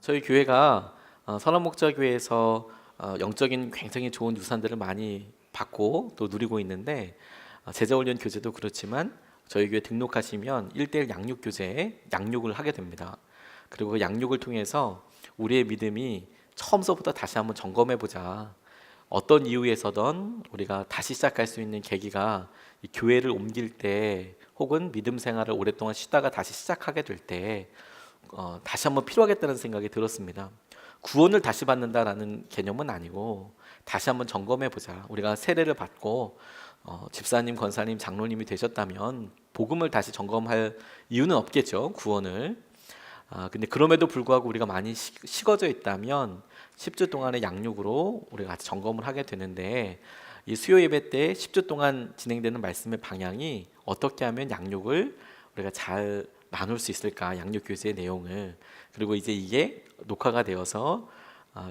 저희 교회가 선한목자교회에서 영적인 굉장히 좋은 유산들을 많이 받고 또 누리고 있는데, 제자훈련 교제도 그렇지만 저희 교회 등록하시면 1:1 양육 교제에 양육을 하게 됩니다. 그리고 그 양육을 통해서 우리의 믿음이 처음서부터 다시 한번 점검해 보자. 어떤 이유에서든 우리가 다시 시작할 수 있는 계기가 이 교회를 옮길 때, 혹은 믿음 생활을 오랫동안 쉬다가 다시 시작하게 될 때 다시 한번 필요하겠다는 생각이 들었습니다. 구원을 다시 받는다라는 개념은 아니고 다시 한번 점검해 보자. 우리가 세례를 받고 집사님, 권사님, 장로님이 되셨다면 복음을 다시 점검할 이유는 없겠죠. 구원을. 근데 그럼에도 불구하고 우리가 많이 식어져 있다면 10주 동안의 양육으로 우리가 같이 점검을 하게 되는데, 이 수요 예배 때 10주 동안 진행되는 말씀의 방향이 어떻게 하면 양육을 우리가 잘 나눌 수 있을까, 양육 교제의 내용을. 그리고 이제 이게 녹화가 되어서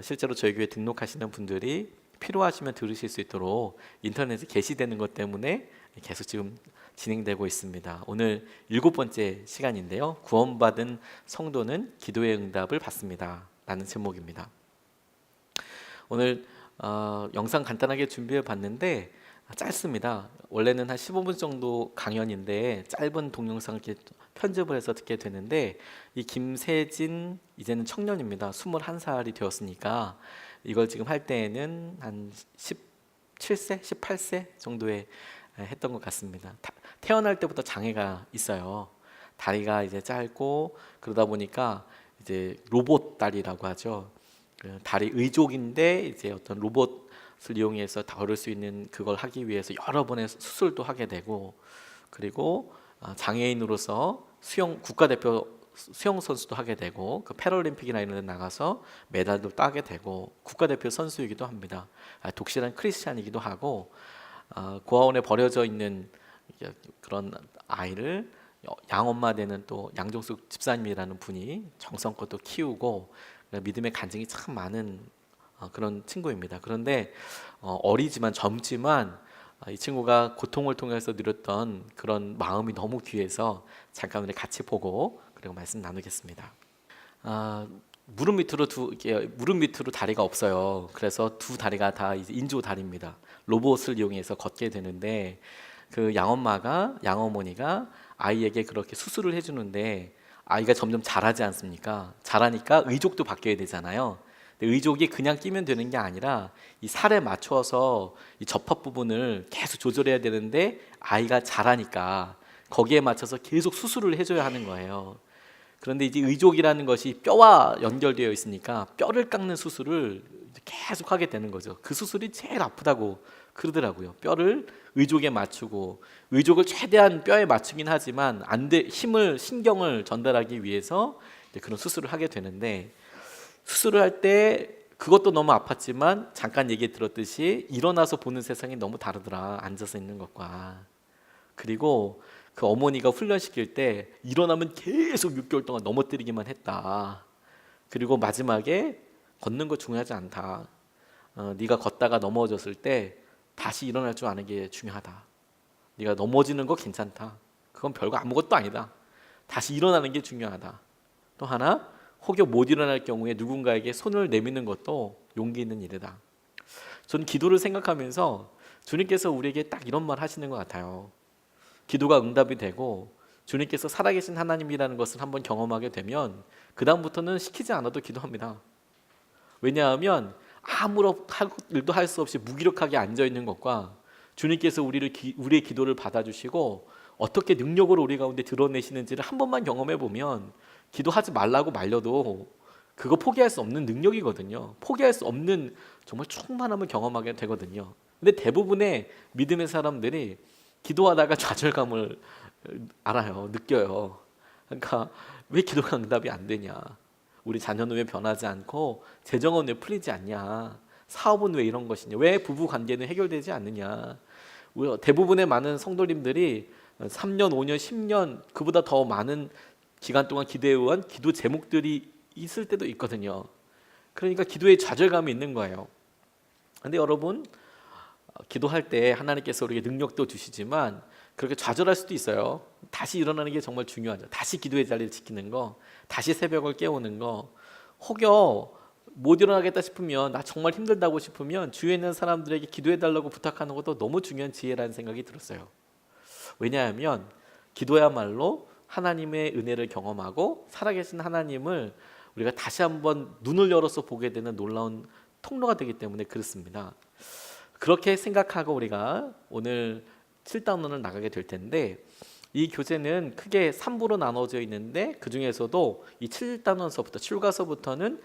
실제로 저희 교회 등록하시는 분들이 필요하시면 들으실 수 있도록 인터넷에 게시되는 것 때문에 계속 지금 진행되고 있습니다. 오늘 7번째 시간인데요, 구원받은 성도는 기도의 응답을 받습니다 라는 제목입니다. 오늘 영상 간단하게 준비해 봤는데 짧습니다. 원래는 한 15분 정도 강연인데 짧은 동영상을 이렇게 편집을 해서 듣게 되는데, 이 김세진, 이제는 청년입니다. 21살이 되었으니까 이걸 지금 할 때에는 한 17세, 18세 정도에 했던 것 같습니다. 태어날 때부터 장애가 있어요. 다리가 이제 짧고, 그러다 보니까 이제 로봇 다리라고 하죠. 다리 의족인데 이제 어떤 로봇을 이용해서 다룰 수 있는 그걸 하기 위해서 여러 번의 수술도 하게 되고, 그리고 장애인으로서 국가대표 수영 선수도 하게 되고, 그 패럴림픽이나 이런 데 나가서 메달도 따게 되고 국가대표 선수이기도 합니다. 독실한 크리스찬이기도 하고, 고아원에 버려져 있는 그런 아이를 양엄마 되는 또 양정숙 집사님이라는 분이 정성껏 또 키우고, 믿음의 간증이 참 많은 그런 친구입니다. 그런데 어리지만 젊지만 이 친구가 고통을 통해서 누렸던 그런 마음이 너무 귀해서 잠깐 우리 같이 보고 그리고 말씀 나누겠습니다. 무릎 밑으로 다리가 없어요. 그래서 두 다리가 다 이제 인조 다리입니다. 로봇을 이용해서 걷게 되는데, 그 양어머니가 아이에게 그렇게 수술을 해주는데 아이가 점점 자라지 않습니까? 자라니까 의족도 바뀌어야 되잖아요. 근데 의족이 그냥 끼면 되는 게 아니라 이 살에 맞춰서 이 접합 부분을 계속 조절해야 되는데, 아이가 자라니까 거기에 맞춰서 계속 수술을 해줘야 하는 거예요. 그런데 이제 의족이라는 것이 뼈와 연결되어 있으니까 뼈를 깎는 수술을 계속 하게 되는 거죠. 그 수술이 제일 아프다고 그러더라고요. 뼈를 의족에 맞추고, 의족을 최대한 뼈에 맞추긴 하지만 신경을 전달하기 위해서 그런 수술을 하게 되는데, 수술을 할 때 그것도 너무 아팠지만 잠깐 얘기 들었듯이 일어나서 보는 세상이 너무 다르더라, 앉아서 있는 것과. 그리고 그 어머니가 훈련시킬 때 일어나면 계속 6개월 동안 넘어뜨리기만 했다. 그리고 마지막에 걷는 거 중요하지 않다. 네가 걷다가 넘어졌을 때 다시 일어날 줄 아는 게 중요하다. 네가 넘어지는 거 괜찮다. 그건 별거 아무것도 아니다. 다시 일어나는 게 중요하다. 또 하나, 혹여 못 일어날 경우에 누군가에게 손을 내미는 것도 용기 있는 일이다. 전 기도를 생각하면서 주님께서 우리에게 딱 이런 말 하시는 것 같아요. 기도가 응답이 되고 주님께서 살아계신 하나님이라는 것을 한번 경험하게 되면 그 다음부터는 시키지 않아도 기도합니다. 왜냐하면 아무런 일도 할 수 없이 무기력하게 앉아있는 것과 주님께서 우리의 기도를 받아주시고 어떻게 능력으로 우리 가운데 드러내시는지를 한 번만 경험해 보면, 기도하지 말라고 말려도 그거 포기할 수 없는 능력이거든요. 포기할 수 없는 정말 충만함을 경험하게 되거든요. 근데 대부분의 믿음의 사람들이 기도하다가 좌절감을 느껴요. 그러니까 왜 기도가 응답이 안 되냐, 우리 자녀는 왜 변하지 않고, 재정은 왜 풀리지 않냐, 사업은 왜 이런 것이냐, 왜 부부 관계는 해결되지 않느냐. 대부분의 많은 성도님들이 3년, 5년, 10년 그보다 더 많은 기간 동안 기도해온 기도 제목들이 있을 때도 있거든요. 그러니까 기도에 좌절감이 있는 거예요. 근데 여러분, 기도할 때 하나님께서 우리에게 능력도 주시지만 그렇게 좌절할 수도 있어요. 다시 일어나는 게 정말 중요하죠. 다시 기도의 자리를 지키는 거, 다시 새벽을 깨우는 거. 혹여 못 일어나겠다 싶으면, 나 정말 힘들다고 싶으면 주위에 있는 사람들에게 기도해달라고 부탁하는 것도 너무 중요한 지혜라는 생각이 들었어요. 왜냐하면 기도야말로 하나님의 은혜를 경험하고 살아계신 하나님을 우리가 다시 한번 눈을 열어서 보게 되는 놀라운 통로가 되기 때문에 그렇습니다. 그렇게 생각하고 우리가 오늘 7단원을 나가게 될 텐데, 이 교재는 크게 3부로 나눠져 있는데 그 중에서도 이 7단원서부터 출가서부터는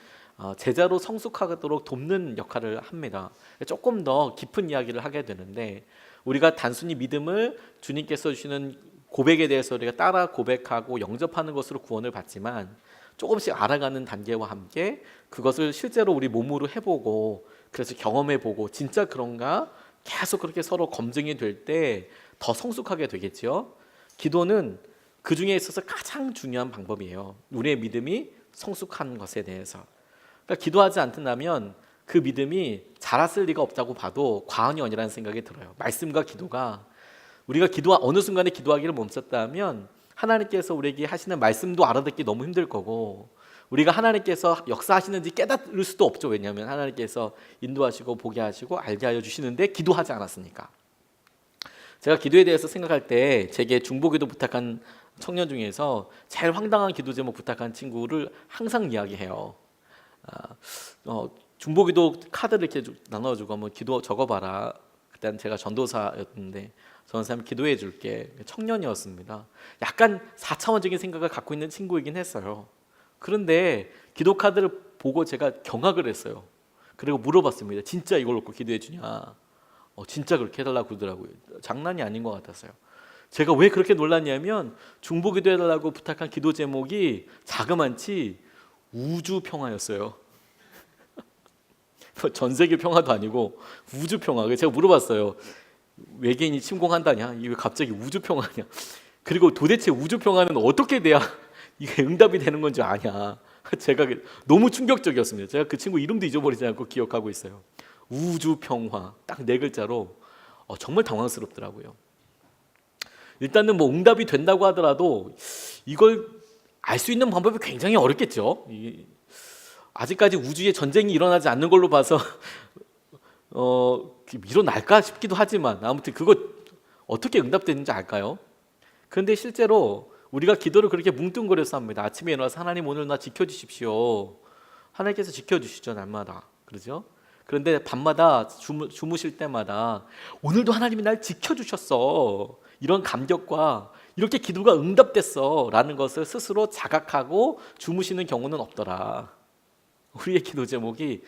제자로 성숙하도록 돕는 역할을 합니다. 조금 더 깊은 이야기를 하게 되는데, 우리가 단순히 믿음을 주님께서 주시는 고백에 대해서 우리가 따라 고백하고 영접하는 것으로 구원을 받지만, 조금씩 알아가는 단계와 함께 그것을 실제로 우리 몸으로 해보고, 그래서 경험해보고 진짜 그런가 계속 그렇게 서로 검증이 될 때 더 성숙하게 되겠죠. 기도는 그 중에 있어서 가장 중요한 방법이에요. 우리의 믿음이 성숙한 것에 대해서. 그러니까 기도하지 않는다면 그 믿음이 자랐을 리가 없다고 봐도 과언이 아니라는 생각이 들어요. 말씀과 기도가, 우리가 어느 순간에 기도하기를 멈췄다면 하나님께서 우리에게 하시는 말씀도 알아듣기 너무 힘들 거고, 우리가 하나님께서 역사하시는지 깨달을 수도 없죠. 왜냐하면 하나님께서 인도하시고 보게 하시고 알게 하여 주시는데 기도하지 않았으니까. 제가 기도에 대해서 생각할 때 제게 중보기도 부탁한 청년 중에서 제일 황당한 기도 제목 부탁한 친구를 항상 이야기해요. 중보기도 카드를 이렇게 나눠주고 한번 기도 적어봐라. 그때는 제가 전도사였는데 전도사님 기도해 줄게. 청년이었습니다. 약간 4차원적인 생각을 갖고 있는 친구이긴 했어요. 그런데 기도 카드를 보고 제가 경악을 했어요. 그리고 물어봤습니다. 진짜 이걸 놓고 기도해 주냐? 진짜 그렇게 해달라고 그러더라고요. 장난이 아닌 것 같았어요. 제가 왜 그렇게 놀랐냐면, 중보기도 해달라고 부탁한 기도 제목이 자그만치 우주 평화였어요. 전 세계 평화도 아니고 우주 평화. 제가 물어봤어요. 외계인이 침공한다냐? 이게 갑자기 우주 평화냐? 그리고 도대체 우주 평화는 어떻게 돼야 이게 응답이 되는 건지 아냐? 제가 너무 충격적이었습니다. 제가 그 친구 이름도 잊어버리지 않고 기억하고 있어요. 우주 평화, 딱 4글자로 정말 당황스럽더라고요. 일단은 뭐 응답이 된다고 하더라도 이걸 알 수 있는 방법이 굉장히 어렵겠죠. 아직까지 우주에 전쟁이 일어나지 않는 걸로 봐서 일어날까 싶기도 하지만, 아무튼 그거 어떻게 응답되는지 알까요? 그런데 실제로 우리가 기도를 그렇게 뭉뚱그려서 합니다. 아침에 일어나서 하나님 오늘 나 지켜주십시오. 하나님께서 지켜주시죠, 날마다. 그렇죠? 그런데 밤마다 주무실 때마다 오늘도 하나님이 날 지켜주셨어, 이런 감격과 이렇게 기도가 응답됐어 라는 것을 스스로 자각하고 주무시는 경우는 없더라. 우리의 기도 제목이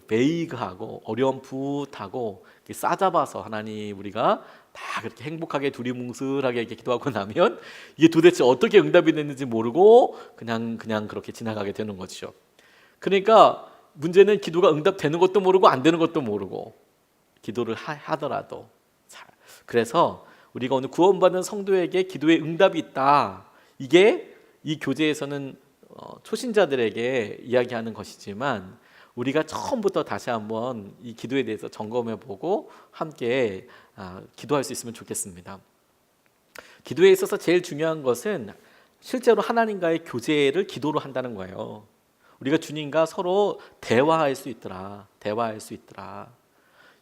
베이그하고 어렴풋하고 싸잡아서 하나님 우리가 다 그렇게 행복하게 두리뭉술하게 이렇게 기도하고 나면 이게 도대체 어떻게 응답이 됐는지 모르고 그냥 그렇게 지나가게 되는 거죠. 그러니까 문제는 기도가 응답되는 것도 모르고 안 되는 것도 모르고 기도를 하더라도. 그래서 우리가 오늘 구원받은 성도에게 기도에 응답이 있다, 이게 이 교재에서는 초신자들에게 이야기하는 것이지만, 우리가 처음부터 다시 한번 이 기도에 대해서 점검해보고 함께 기도할 수 있으면 좋겠습니다. 기도에 있어서 제일 중요한 것은 실제로 하나님과의 교제를 기도로 한다는 거예요. 우리가 주님과 서로 대화할 수 있더라.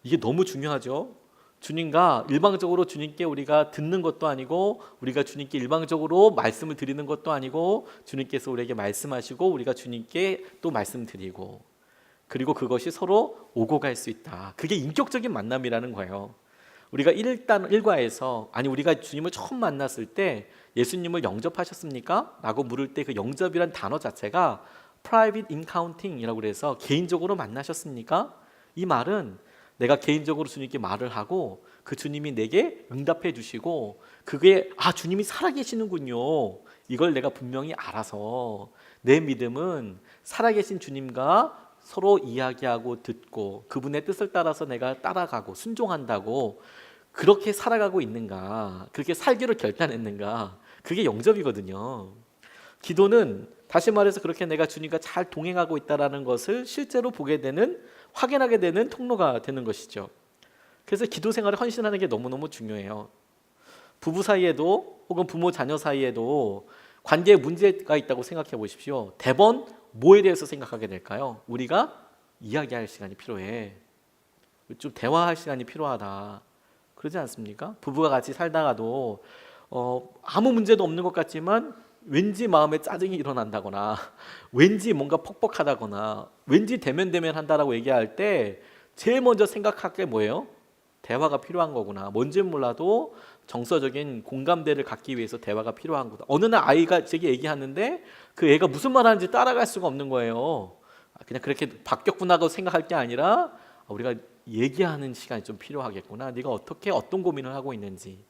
이게 너무 중요하죠. 주님과 일방적으로 주님께 우리가 듣는 것도 아니고, 우리가 주님께 일방적으로 말씀을 드리는 것도 아니고, 주님께서 우리에게 말씀하시고 우리가 주님께 또 말씀드리고, 그리고 그것이 서로 오고 갈 수 있다. 그게 인격적인 만남이라는 거예요. 우리가 1과에서 우리가 주님을 처음 만났을 때 예수님을 영접하셨습니까? 라고 물을 때 그 영접이란 단어 자체가 private encountering이라고 그래서 개인적으로 만나셨습니까? 이 말은 내가 개인적으로 주님께 말을 하고 그 주님이 내게 응답해 주시고, 그게 주님이 살아계시는군요, 이걸 내가 분명히 알아서 내 믿음은 살아계신 주님과 서로 이야기하고 듣고 그분의 뜻을 따라서 내가 따라가고 순종한다고 그렇게 살아가고 있는가, 그렇게 살기로 결단했는가, 그게 영접이거든요. 기도는 다시 말해서 그렇게 내가 주님과 잘 동행하고 있다는 것을 실제로 보게 되는, 확인하게 되는 통로가 되는 것이죠. 그래서 기도 생활에 헌신하는 게 너무너무 중요해요. 부부 사이에도 혹은 부모 자녀 사이에도 관계에 문제가 있다고 생각해 보십시오. 대번 뭐에 대해서 생각하게 될까요? 우리가 이야기할 시간이 필요해. 좀 대화할 시간이 필요하다. 그러지 않습니까? 부부가 같이 살다가도 아무 문제도 없는 것 같지만 왠지 마음에 짜증이 일어난다거나 왠지 뭔가 퍽퍽하다거나 왠지 대면대면한다라고 얘기할 때 제일 먼저 생각할 게 뭐예요? 대화가 필요한 거구나. 뭔지는 몰라도 정서적인 공감대를 갖기 위해서 대화가 필요한 거다. 어느 날 아이가 제게 얘기하는데 그 애가 무슨 말 하는지 따라갈 수가 없는 거예요. 그냥 그렇게 바뀌었구나 하고 생각할 게 아니라 우리가 얘기하는 시간이 좀 필요하겠구나. 네가 어떻게 어떤 고민을 하고 있는지.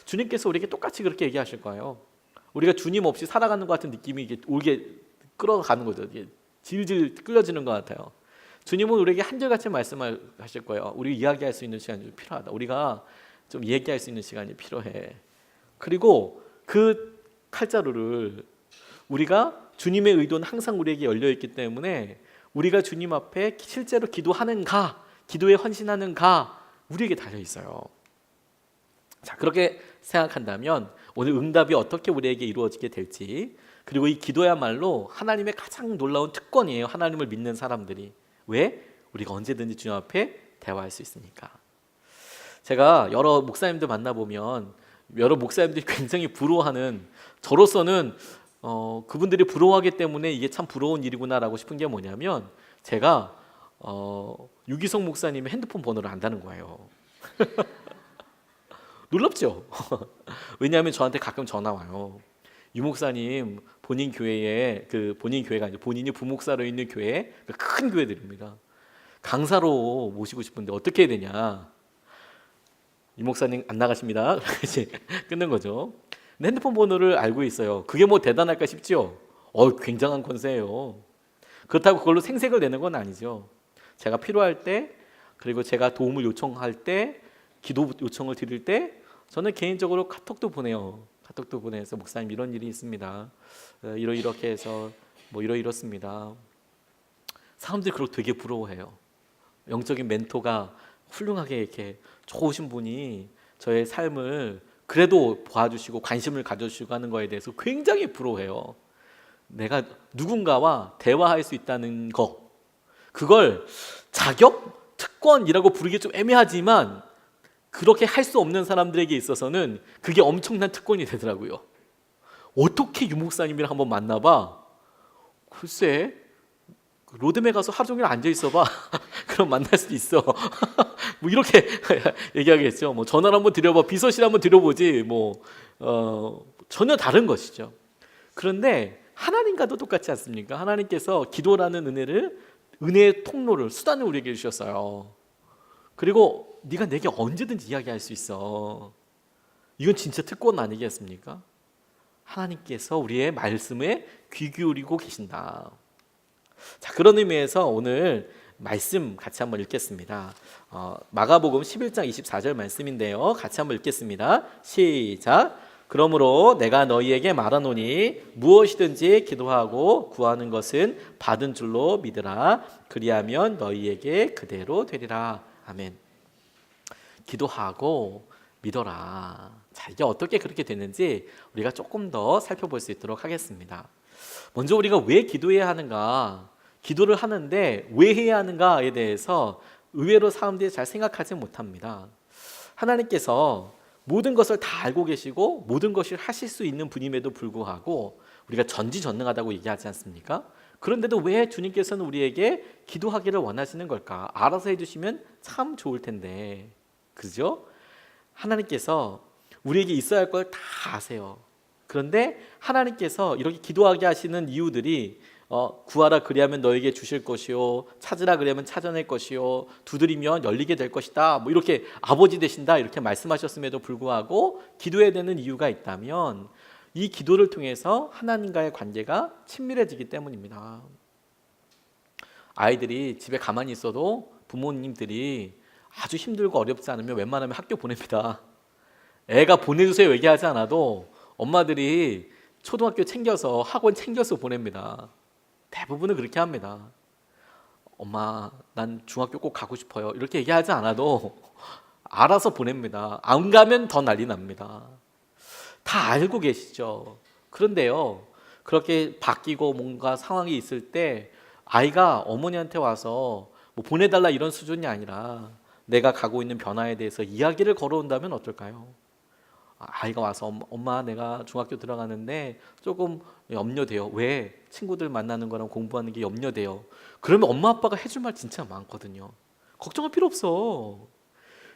주님께서 우리에게 똑같이 그렇게 얘기하실 거예요. 우리가 주님 없이 살아가는 것 같은 느낌이 이게 울게 끌어가는 거죠. 이게 질질 끌려지는 것 같아요. 주님은 우리에게 한결같이 말씀하실 거예요. 우리 이야기할 수 있는 시간이 좀 필요하다. 우리가 좀 얘기할 수 있는 시간이 필요해. 그리고 그 칼자루를 우리가 주님의 의도는 항상 우리에게 열려 있기 때문에 우리가 주님 앞에 실제로 기도하는가, 기도에 헌신하는가 우리에게 달려 있어요. 자, 그렇게 생각한다면 오늘 응답이 어떻게 우리에게 이루어지게 될지, 그리고 이 기도야말로 하나님의 가장 놀라운 특권이에요. 하나님을 믿는 사람들이. 왜? 우리가 언제든지 주님 앞에 대화할 수 있으니까. 제가 여러 목사님들 만나보면 여러 목사님들이 굉장히 부러워하는, 저로서는 그분들이 부러워하기 때문에 이게 참 부러운 일이구나라고 싶은 게 뭐냐면, 제가 유기성 목사님의 핸드폰 번호를 안다는 거예요. 놀랍죠? 왜냐하면 저한테 가끔 전화 와요. 유 목사님 본인 교회에 본인 교회가 아니라 본인이 부목사로 있는 교회, 큰 교회들입니다. 강사로 모시고 싶은데 어떻게 해야 되냐? 유 목사님 안 나가십니다. 이제 끊는 거죠. 근데 핸드폰 번호를 알고 있어요. 그게 뭐 대단할까 싶죠? 굉장한 권세예요. 그렇다고 그걸로 생색을 내는 건 아니죠. 제가 필요할 때, 그리고 제가 도움을 요청할 때, 기도 요청을 드릴 때 저는 개인적으로 카톡도 보내요. 카톡도 보내서 목사님 이런 일이 있습니다. 이렇게 해서 뭐 이렇습니다. 사람들이 그걸 되게 부러워해요. 영적인 멘토가 훌륭하게 이렇게 좋으신 분이 저의 삶을 그래도 봐주시고 관심을 가져주시고 하는 거에 대해서 굉장히 부러워해요. 내가 누군가와 대화할 수 있다는 거, 그걸 자격, 특권이라고 부르기 좀 애매하지만 그렇게 할 수 없는 사람들에게 있어서는 그게 엄청난 특권이 되더라고요. 어떻게 유 목사님이랑 한번 만나봐? 글쎄, 로드맵 가서 하루 종일 앉아 있어봐. 그럼 만날 수도 있어. 뭐 이렇게 얘기하겠죠. 뭐 전화를 한번 드려봐, 비서실 한번 드려보지. 전혀 다른 것이죠. 그런데 하나님과도 똑같지 않습니까? 하나님께서 기도라는 은혜의 통로를, 수단을 우리에게 주셨어요. 그리고 네가 내게 언제든지 이야기할 수 있어. 이건 진짜 특권 아니겠습니까? 하나님께서 우리의 말씀에 귀 기울이고 계신다. 자, 그런 의미에서 오늘 말씀 같이 한번 읽겠습니다. 마가복음 11장 24절 말씀인데요. 같이 한번 읽겠습니다. 시작. 그러므로 내가 너희에게 말하노니 무엇이든지 기도하고 구하는 것은 받은 줄로 믿으라. 그리하면 너희에게 그대로 되리라. 아멘. 기도하고 믿어라. 자, 이게 어떻게 그렇게 되는지 우리가 조금 더 살펴볼 수 있도록 하겠습니다. 먼저 우리가 왜 기도해야 하는가, 기도를 하는데 왜 해야 하는가에 대해서 의외로 사람들이 잘 생각하지 못합니다. 하나님께서 모든 것을 다 알고 계시고 모든 것을 하실 수 있는 분임에도 불구하고 우리가 전지전능하다고 얘기하지 않습니까? 그런데도 왜 주님께서는 우리에게 기도하기를 원하시는 걸까? 알아서 해주시면 참 좋을 텐데, 그죠? 하나님께서 우리에게 있어야 할 걸 다 아세요. 그런데 하나님께서 이렇게 기도하게 하시는 이유들이 구하라 그리하면 너에게 주실 것이요, 찾으라 그리하면 찾아낼 것이요, 두드리면 열리게 될 것이다, 뭐 이렇게 아버지 되신다 이렇게 말씀하셨음에도 불구하고 기도해야 되는 이유가 있다면 이 기도를 통해서 하나님과의 관계가 친밀해지기 때문입니다. 아이들이 집에 가만히 있어도 부모님들이 아주 힘들고 어렵지 않으면 웬만하면 학교 보냅니다. 애가 보내주세요 얘기하지 않아도 엄마들이 초등학교 챙겨서 학원 챙겨서 보냅니다. 대부분은 그렇게 합니다. 엄마, 난 중학교 꼭 가고 싶어요. 이렇게 얘기하지 않아도 알아서 보냅니다. 안 가면 더 난리 납니다. 다 알고 계시죠. 그런데요, 그렇게 바뀌고 뭔가 상황이 있을 때 아이가 어머니한테 와서 뭐 보내달라 이런 수준이 아니라 내가 가고 있는 변화에 대해서 이야기를 걸어온다면 어떨까요? 아이가 와서 엄마 내가 중학교 들어가는데 조금 염려돼요. 왜? 친구들 만나는 거랑 공부하는 게 염려돼요. 그러면 엄마 아빠가 해줄 말 진짜 많거든요. 걱정할 필요 없어.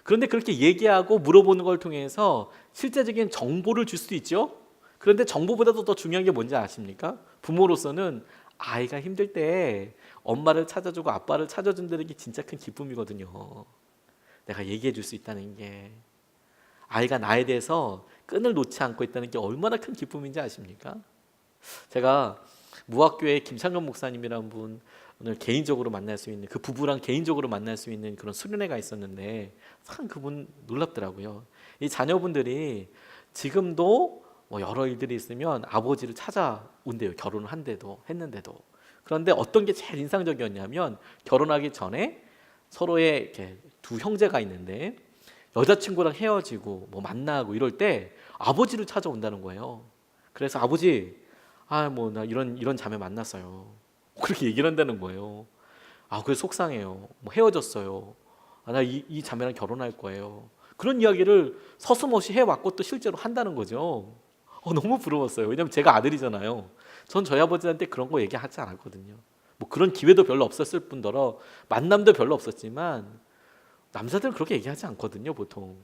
그런데 그렇게 얘기하고 물어보는 걸 통해서 실제적인 정보를 줄 수도 있죠. 그런데 정보보다도 더 중요한 게 뭔지 아십니까? 부모로서는 아이가 힘들 때 엄마를 찾아주고 아빠를 찾아준다는 게 진짜 큰 기쁨이거든요. 내가 얘기해 줄 수 있다는 게. 아이가 나에 대해서 끈을 놓지 않고 있다는 게 얼마나 큰 기쁨인지 아십니까? 제가 무학교에 김창건 목사님이라는 분 오늘 개인적으로 만날 수 있는 그 부부랑 개인적으로 만날 수 있는 그런 수련회가 있었는데 참 그분 놀랍더라고요. 이 자녀분들이 지금도 뭐 여러 일들이 있으면 아버지를 찾아온대요. 결혼을 했는데도. 그런데 어떤 게 제일 인상적이었냐면 결혼하기 전에 서로의 이렇게 두 형제가 있는데 여자친구랑 헤어지고 뭐 만나고 이럴 때 아버지를 찾아온다는 거예요. 그래서 아버지, 뭐 나 이런 자매 만났어요. 그렇게 얘기를 한다는 거예요. 그래서 속상해요. 뭐 헤어졌어요. 나 이 자매랑 결혼할 거예요. 그런 이야기를 서슴없이 해왔고 또 실제로 한다는 거죠. 너무 부러웠어요. 왜냐면 제가 아들이잖아요. 전 저희 아버지한테 그런 거 얘기하지 않았거든요. 뭐 그런 기회도 별로 없었을 뿐더러 만남도 별로 없었지만 남자들은 그렇게 얘기하지 않거든요, 보통.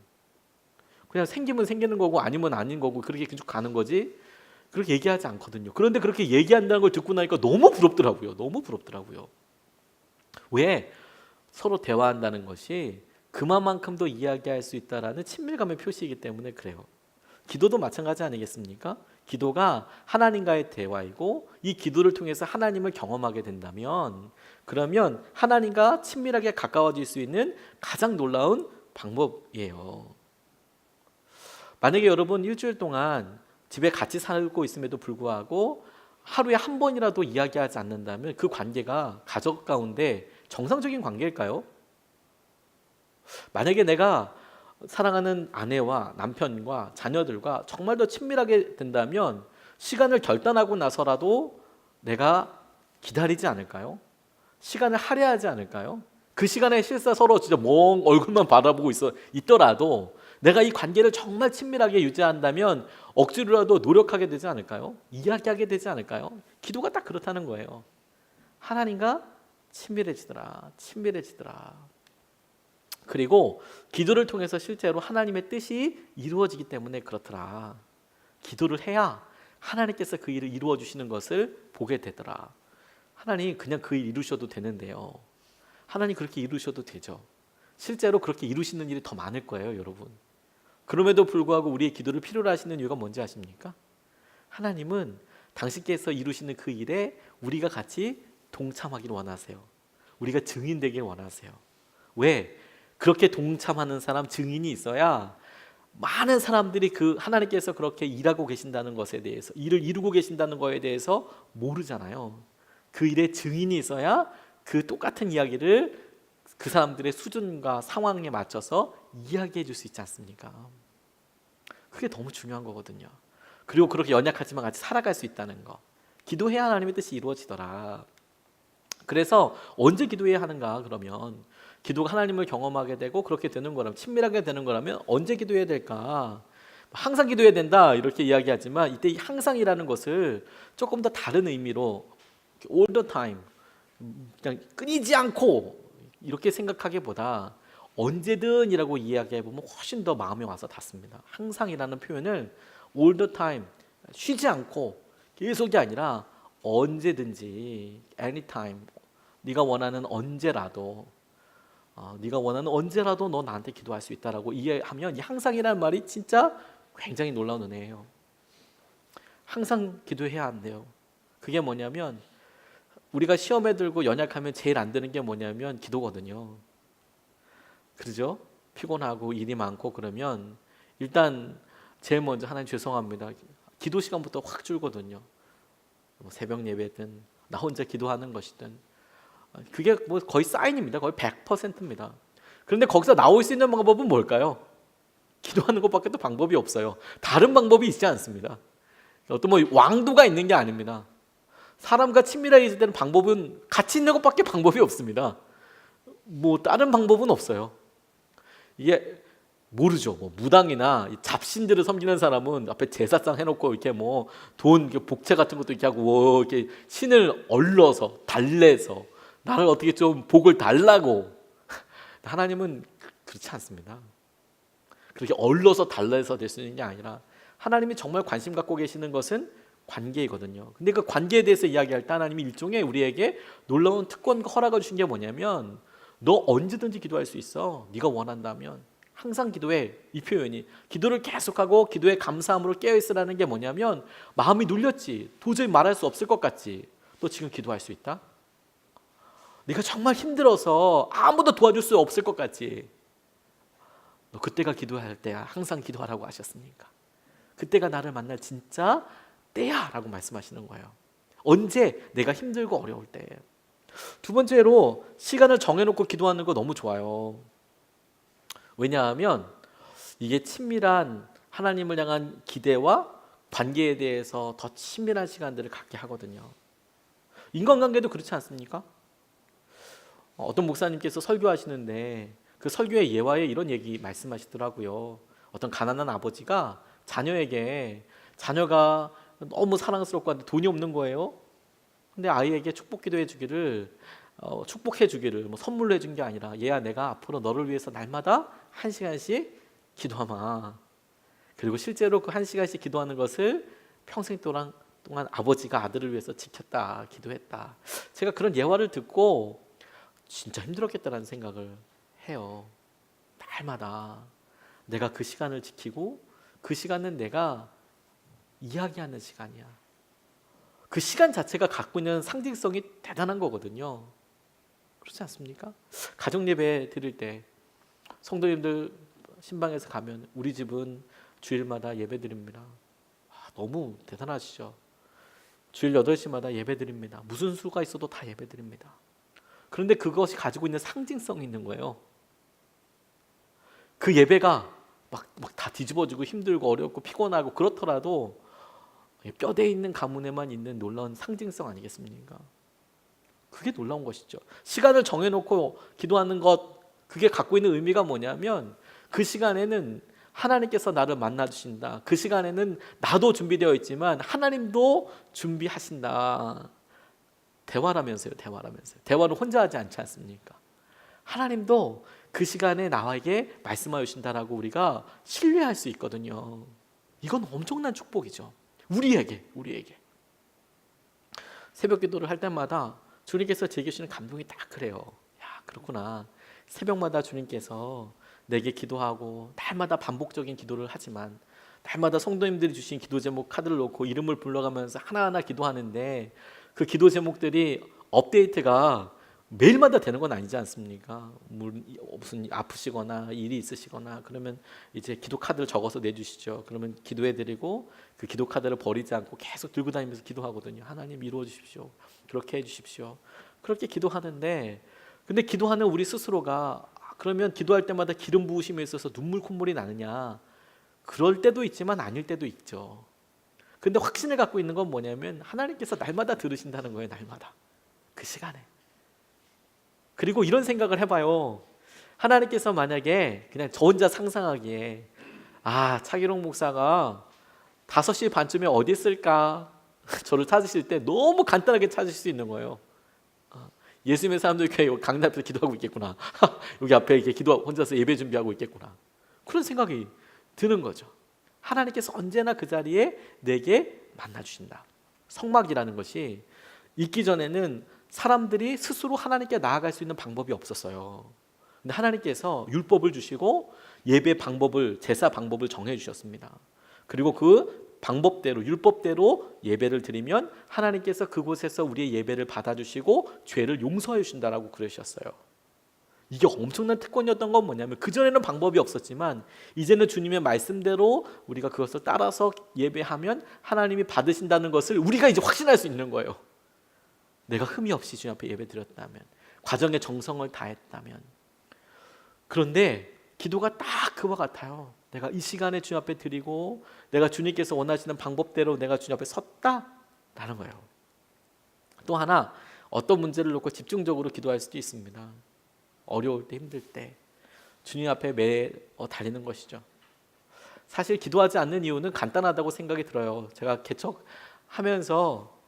그냥 생기면 생기는 거고 아니면 아닌 거고 그렇게 쭉 가는 거지. 그렇게 얘기하지 않거든요. 그런데 그렇게 얘기한다는 걸 듣고 나니까 너무 부럽더라고요. 너무 부럽더라고요. 왜? 서로 대화한다는 것이 그만큼도 이야기할 수 있다라는 친밀감의 표시이기 때문에 그래요. 기도도 마찬가지 아니겠습니까? 기도가 하나님과의 대화이고 이 기도를 통해서 하나님을 경험하게 된다면 그러면 하나님과 친밀하게 가까워질 수 있는 가장 놀라운 방법이에요. 만약에 여러분 일주일 동안 집에 같이 살고 있음에도 불구하고 하루에 한 번이라도 이야기하지 않는다면 그 관계가 가족 가운데 정상적인 관계일까요? 만약에 내가 사랑하는 아내와 남편과 자녀들과 정말 더 친밀하게 된다면 시간을 결단하고 나서라도 내가 기다리지 않을까요? 시간을 할애하지 않을까요? 그 시간에 실사 서로 진짜 멍 얼굴만 바라보고 있더라도 내가 이 관계를 정말 친밀하게 유지한다면 억지로라도 노력하게 되지 않을까요? 이야기하게 되지 않을까요? 기도가 딱 그렇다는 거예요. 하나님과 친밀해지더라. 그리고 기도를 통해서 실제로 하나님의 뜻이 이루어지기 때문에 그렇더라. 기도를 해야 하나님께서 그 일을 이루어 주시는 것을 보게 되더라. 하나님 그냥 그 일 이루셔도 되는데요. 하나님 그렇게 이루셔도 되죠. 실제로 그렇게 이루시는 일이 더 많을 거예요, 여러분. 그럼에도 불구하고 우리의 기도를 필요로 하시는 이유가 뭔지 아십니까? 하나님은 당신께서 이루시는 그 일에 우리가 같이 동참하기를 원하세요. 우리가 증인되길 원하세요. 왜? 그렇게 동참하는 사람, 증인이 있어야 많은 사람들이 그 하나님께서 그렇게 일하고 계신다는 것에 대해서, 일을 이루고 계신다는 것에 대해서 모르잖아요. 그 일에 증인이 있어야 그 똑같은 이야기를 그 사람들의 수준과 상황에 맞춰서 이야기해 줄 수 있지 않습니까? 그게 너무 중요한 거거든요. 그리고 그렇게 연약하지만 같이 살아갈 수 있다는 거. 기도해야 하나님의 뜻이 이루어지더라. 그래서 언제 기도해야 하는가? 그러면 기도가 하나님을 경험하게 되고 그렇게 되는 거라면, 친밀하게 되는 거라면 언제 기도해야 될까? 항상 기도해야 된다 이렇게 이야기하지만 이때 이 항상이라는 것을 조금 더 다른 의미로 all the time, 그냥 끊이지 않고 이렇게 생각하기보다 언제든이라고 이야기해보면 훨씬 더 마음에 와서 닿습니다. 항상이라는 표현을 all the time, 쉬지 않고 계속이 아니라 언제든지, anytime, 네가 원하는 언제라도, 네가 원하는 언제라도 너 나한테 기도할 수 있다라고 이해하면 이 항상이라는 말이 진짜 굉장히 놀라운 은혜예요. 항상 기도해야 한대요. 그게 뭐냐면 우리가 시험에 들고 연약하면 제일 안 되는 게 뭐냐면 기도거든요. 그러죠? 피곤하고 일이 많고 그러면 일단 제일 먼저 하나님 죄송합니다. 기도 시간부터 확 줄거든요. 뭐 새벽 예배든 나 혼자 기도하는 것이든 그게 뭐 거의 사인입니다. 거의 100%입니다. 그런데 거기서 나올 수 있는 방법은 뭘까요? 기도하는 것밖에 또 방법이 없어요. 다른 방법이 있지 않습니다. 어떤 뭐 왕도가 있는 게 아닙니다. 사람과 친밀하게 있을 때는 방법은 같이 있는 것밖에 방법이 없습니다. 뭐 다른 방법은 없어요. 이게 모르죠. 뭐 무당이나 잡신들을 섬기는 사람은 앞에 제사상 해놓고 이렇게 뭐 돈 복채 같은 것도 이렇게 하고 이렇게 신을 얼러서 달래서 나를 어떻게 좀 복을 달라고. 하나님은 그렇지 않습니다. 그렇게 얼러서 달래서 될 수 있는 게 아니라 하나님이 정말 관심 갖고 계시는 것은 관계이거든요. 근데 그 관계에 대해서 이야기할 때 하나님이 일종의 우리에게 놀라운 특권과 허락을 주신 게 뭐냐면 너 언제든지 기도할 수 있어. 네가 원한다면 항상 기도해. 이 표현이 기도를 계속하고 기도에 감사함으로 깨어있으라는 게 뭐냐면 마음이 눌렸지. 도저히 말할 수 없을 것 같지. 너 지금 기도할 수 있다? 네가 정말 힘들어서 아무도 도와줄 수 없을 것 같지. 너 그때가 기도할 때야. 항상 기도하라고 하셨으니까. 그때가 나를 만날 진짜 때야 라고 말씀하시는 거예요. 언제? 내가 힘들고 어려울 때. 두 번째로 시간을 정해놓고 기도하는 거 너무 좋아요. 왜냐하면 이게 친밀한 하나님을 향한 기대와 관계에 대해서 더 친밀한 시간들을 갖게 하거든요. 인간관계도 그렇지 않습니까? 어떤 목사님께서 설교하시는데 그 설교의 예화에 이런 얘기 말씀하시더라고요. 어떤 가난한 아버지가 자녀에게, 자녀가 너무 사랑스럽고 한데 돈이 없는 거예요. 근데 아이에게 축복기도 해주기를, 축복해주기를 뭐 선물로 해준 게 아니라 얘야 내가 앞으로 너를 위해서 날마다 1시간씩 기도하마. 그리고 실제로 그 1시간씩 기도하는 것을 평생 동안 아버지가 아들을 위해서 지켰다, 기도했다. 제가 그런 예화를 듣고 진짜 힘들었겠다라는 생각을 해요. 날마다 내가 그 시간을 지키고 그 시간은 내가 이야기하는 시간이야. 그 시간 자체가 갖고 있는 상징성이 대단한 거거든요. 그렇지 않습니까? 가정 예배 드릴 때 성도님들 신방에서 가면 우리 집은 주일마다 예배 드립니다. 너무 대단하시죠? 주일 8시마다 예배 드립니다. 무슨 수가 있어도 다 예배 드립니다. 그런데 그것이 가지고 있는 상징성이 있는 거예요. 그 예배가 막 다 뒤집어지고 힘들고 어렵고 피곤하고 그렇더라도 뼈대 있는 가문에만 있는 놀라운 상징성 아니겠습니까? 그게 놀라운 것이죠. 시간을 정해놓고 기도하는 것, 그게 갖고 있는 의미가 뭐냐면 그 시간에는 하나님께서 나를 만나 주신다. 그 시간에는 나도 준비되어 있지만 하나님도 준비하신다. 대화라면서요. 대화를 혼자 하지 않지 않습니까? 하나님도 그 시간에 나에게 말씀하여 주신다라고 우리가 신뢰할 수 있거든요. 이건 엄청난 축복이죠. 우리에게 새벽 기도를 할 때마다 주님께서 제게 주시는 감동이 딱 그래요. 야, 그렇구나. 새벽마다 주님께서 내게 기도하고 날마다 반복적인 기도를 하지만 날마다 성도님들이 주신 기도 제목 카드를 놓고 이름을 불러가면서 하나하나 기도하는데 그 기도 제목들이 업데이트가 매일마다 되는 건 아니지 않습니까? 무슨 아프시거나 일이 있으시거나 그러면 이제 기도 카드를 적어서 내주시죠. 그러면 기도해드리고 그 기도 카드를 버리지 않고 계속 들고 다니면서 기도하거든요. 하나님 이루어 주십시오. 그렇게 해주십시오. 그렇게 기도하는데 근데 기도하는 우리 스스로가 그러면 기도할 때마다 기름 부으심에 있어서 눈물 콧물이 나느냐? 그럴 때도 있지만 아닐 때도 있죠. 근데 확신을 갖고 있는 건 뭐냐면 하나님께서 날마다 들으신다는 거예요. 날마다 그 시간에. 그리고 이런 생각을 해봐요. 하나님께서 만약에 그냥 저 혼자 상상하기에 차기록 목사가 5시 반쯤에 어디 있을까 저를 찾으실 때 너무 간단하게 찾으실 수 있는 거예요. 예수님의 사람들 교회 강남 앞에서 기도하고 있겠구나. 여기 앞에 이렇게 기도 혼자서 예배 준비하고 있겠구나. 그런 생각이 드는 거죠. 하나님께서 언제나 그 자리에 내게 만나주신다. 성막이라는 것이 있기 전에는 사람들이 스스로 하나님께 나아갈 수 있는 방법이 없었어요. 근데 하나님께서 율법을 주시고 예배 방법을, 제사 방법을 정해 주셨습니다. 그리고 그 방법대로, 율법대로 예배를 드리면 하나님께서 그곳에서 우리의 예배를 받아주시고 죄를 용서해 주신다라고 그러셨어요. 이게 엄청난 특권이었던 건 뭐냐면 그전에는 방법이 없었지만 이제는 주님의 말씀대로 우리가 그것을 따라서 예배하면 하나님이 받으신다는 것을 우리가 이제 확신할 수 있는 거예요. 내가 흠이 없이 주님 앞에 예배 드렸다면, 과정에 정성을 다했다면. 그런데 기도가 딱 그와 같아요. 내가 이 시간에 주님 앞에 드리고 내가 주님께서 원하시는 방법대로 내가 주님 앞에 섰다라는 거예요. 또 하나, 어떤 문제를 놓고 집중적으로 기도할 수도 있습니다. 어려울 때, 힘들 때 주님 앞에 달리는 것이죠. 사실 기도하지 않는 이유는 간단하다고 생각이 들어요. 제가 개척하면서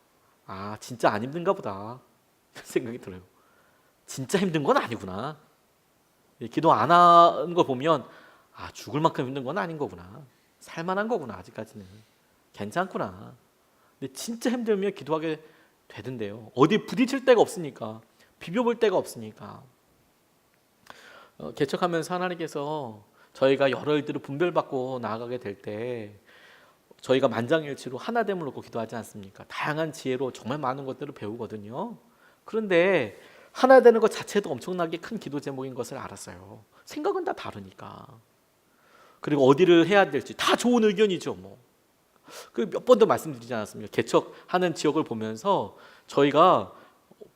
진짜 안 힘든가 보다 생각이 들어요. 진짜 힘든 건 아니구나. 기도 안 하는 거 보면 죽을 만큼 힘든 건 아닌 거구나. 살만한 거구나. 아직까지는 괜찮구나. 근데 진짜 힘들면 기도하게 되던데요. 어디 부딪힐 데가 없으니까, 비벼볼 데가 없으니까. 개척하면서 하나님께서 저희가 여러 일들을 분별받고 나아가게 될 때 저희가 만장일치로 하나됨을 놓고 기도하지 않습니까? 다양한 지혜로 정말 많은 것들을 배우거든요. 그런데 하나 되는 것 자체도 엄청나게 큰 기도 제목인 것을 알았어요. 생각은 다 다르니까. 그리고 어디를 해야 될지 다 좋은 의견이죠. 몇 번도 말씀드리지 않았습니까? 개척하는 지역을 보면서 저희가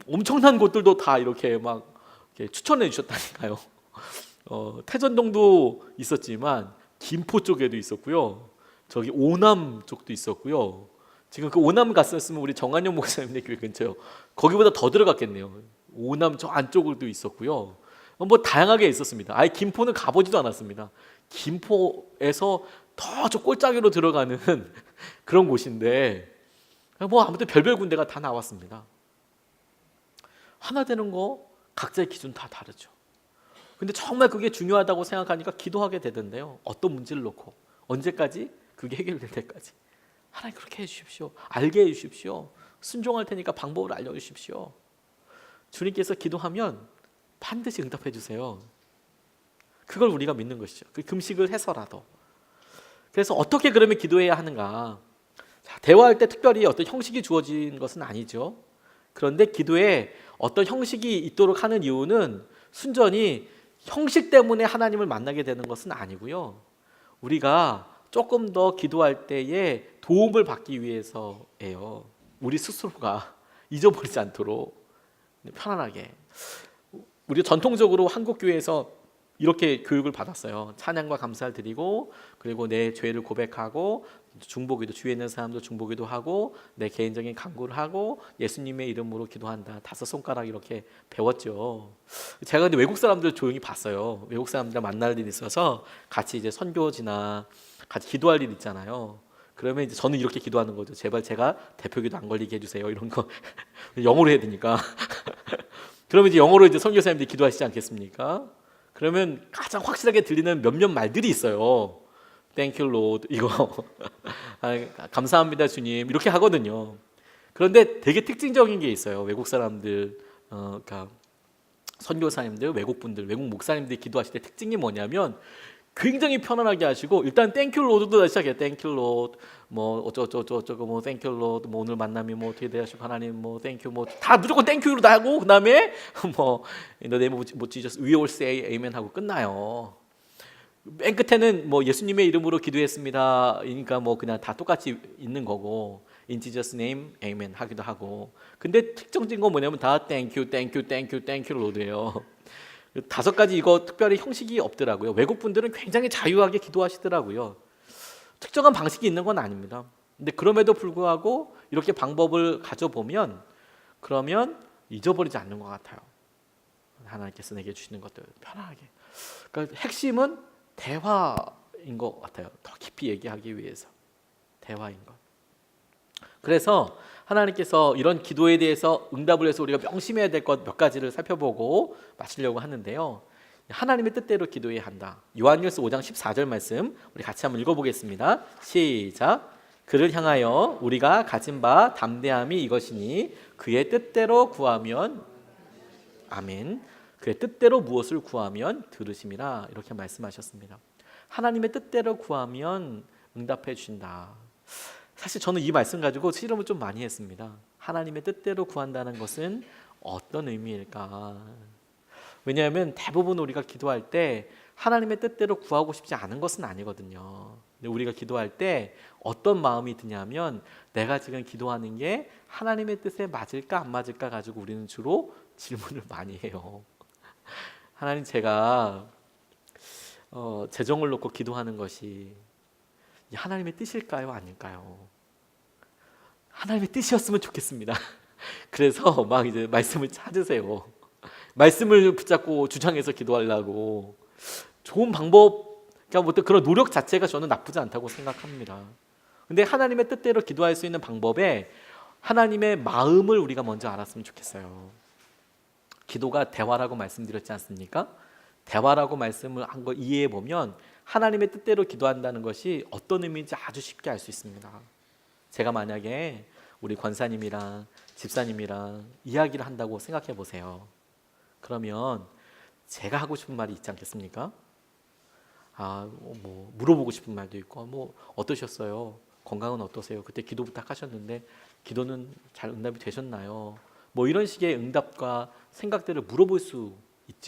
엄청난 곳들도 다 이렇게 추천해 주셨다니까요. 태전동도 있었지만 김포 쪽에도 있었고요. 저기 오남 쪽도 있었고요. 지금 그 오남 갔었으면 우리 정한영 목사님네 교회 근처요. 거기보다 더 들어갔겠네요. 오남 저 안쪽으로도 있었고요. 다양하게 있었습니다. 아예 김포는 가보지도 않았습니다. 김포에서 더 저 꼴짜기로 들어가는 그런 곳인데 아무튼 별별 군데가 다 나왔습니다. 하나 되는 거 각자의 기준 다 다르죠. 근데 정말 그게 중요하다고 생각하니까 기도하게 되던데요. 어떤 문제를 놓고 언제까지? 그게 해결될 때까지. 하나님 그렇게 해주십시오. 알게 해주십시오. 순종할 테니까 방법을 알려주십시오. 주님께서 기도하면 반드시 응답해 주세요. 그걸 우리가 믿는 것이죠. 그 금식을 해서라도. 그래서 어떻게 그러면 기도해야 하는가? 대화할 때 특별히 어떤 형식이 주어진 것은 아니죠. 그런데 기도에 어떤 형식이 있도록 하는 이유는 순전히 형식 때문에 하나님을 만나게 되는 것은 아니고요. 우리가 조금 더 기도할 때에 도움을 받기 위해서예요. 우리 스스로가 잊어버리지 않도록 편안하게. 우리 전통적으로 한국 교회에서 이렇게 교육을 받았어요. 찬양과 감사를 드리고 그리고 내 죄를 고백하고 중보기도, 주위에 있는 사람도 중보기도 하고 내 개인적인 간구를 하고 예수님의 이름으로 기도한다. 5손가락 이렇게 배웠죠. 제가 근데 외국 사람들 조용히 봤어요. 외국 사람들 만날 일이 있어서 같이 이제 선교지나 같이 기도할 일 있잖아요. 그러면 이제 저는 이렇게 기도하는 거죠. 제발 제가 대표기도 안 걸리게 해주세요. 이런 거 영어로 해야 되니까. 그러면 이제 영어로 이제 선교사님들이 기도하시지 않겠습니까? 그러면 가장 확실하게 들리는 몇몇 말들이 있어요. Thank you, Lord. 이거 감사합니다, 주님. 이렇게 하거든요. 그런데 되게 특징적인 게 있어요. 외국 사람들, 그러니까 선교사님들, 외국분들, 외국 목사님들이 기도하실 때 특징이 뭐냐면 굉장히 편안하게 하시고 일단 Thank you, Lord도 시작해요. Thank you, Lord. 어쩌고 Thank you, Lord. 어늘 만남이 어떻게 되시고 하나님 Thank you 다 무조건 Thank you로 다 하고 그다음에 In the name of Jesus, we all say Amen 하고 끝나요. 맨 끝에는 예수님의 이름으로 기도했습니다. 그러니까 그냥 다 똑같이 있는 거고 In Jesus name, Amen 하기도 하고. 근데 특정적인 건 뭐냐면 다 Thank you, Thank you, Thank you, Thank you, Lord예요. 5가지 이거 특별히 형식이 없더라고요. 외국 분들은 굉장히 자유하게 기도하시더라고요. 특정한 방식이 있는 건 아닙니다. 근데 그럼에도 불구하고 이렇게 방법을 가져보면 그러면 잊어버리지 않는 것 같아요. 하나님께서 내게 주시는 것들 편하게. 그러니까 핵심은 대화인 것 같아요. 더 깊이 얘기하기 위해서 대화인 것. 그래서 하나님께서 이런 기도에 대해서 응답을 해서 우리가 명심해야 될 것 몇 가지를 살펴보고 마치려고 하는데요. 하나님의 뜻대로 기도해야 한다. 요한일서 5장 14절 말씀 우리 같이 한번 읽어보겠습니다. 시작. 그를 향하여 우리가 가진 바 담대함이 이것이니 그의 뜻대로 구하면 아멘. 그의 뜻대로 무엇을 구하면 들으심이라 이렇게 말씀하셨습니다. 하나님의 뜻대로 구하면 응답해 주신다. 사실 저는 이 말씀 가지고 실험을 좀 많이 했습니다. 하나님의 뜻대로 구한다는 것은 어떤 의미일까? 왜냐하면 대부분 우리가 기도할 때 하나님의 뜻대로 구하고 싶지 않은 것은 아니거든요. 근데 우리가 기도할 때 어떤 마음이 드냐면 내가 지금 기도하는 게 하나님의 뜻에 맞을까 안 맞을까 가지고 우리는 주로 질문을 많이 해요. 하나님, 제가 재정을 놓고 기도하는 것이 하나님의 뜻일까요? 아닐까요? 하나님의 뜻이었으면 좋겠습니다. 그래서 막 이제 말씀을 찾으세요. 말씀을 붙잡고 주장해서 기도하려고. 좋은 방법, 그러니까 뭐 그런 노력 자체가 저는 나쁘지 않다고 생각합니다. 근데 하나님의 뜻대로 기도할 수 있는 방법에 하나님의 마음을 우리가 먼저 알았으면 좋겠어요. 기도가 대화라고 말씀드렸지 않습니까? 대화라고 말씀을 한 거 이해해 보면 하나님의 뜻대로 기도한다는 것이 어떤 의미인지 아주 쉽게 알 수 있습니다. 제가 만약에 우리 권사님이랑 집사님이랑 이야기를 한다고 생각해 보세요. 그러면 제가 하고 싶은 말이 있지 않겠습니까? 뭐 물어보고 싶은 말도 있고, 뭐 어떠셨어요? 건강은 어떠세요? 그때 기도 부탁하셨는데 기도는 잘 응답이 되셨나요? 뭐 이런 식의 응답과 생각들을 물어볼 수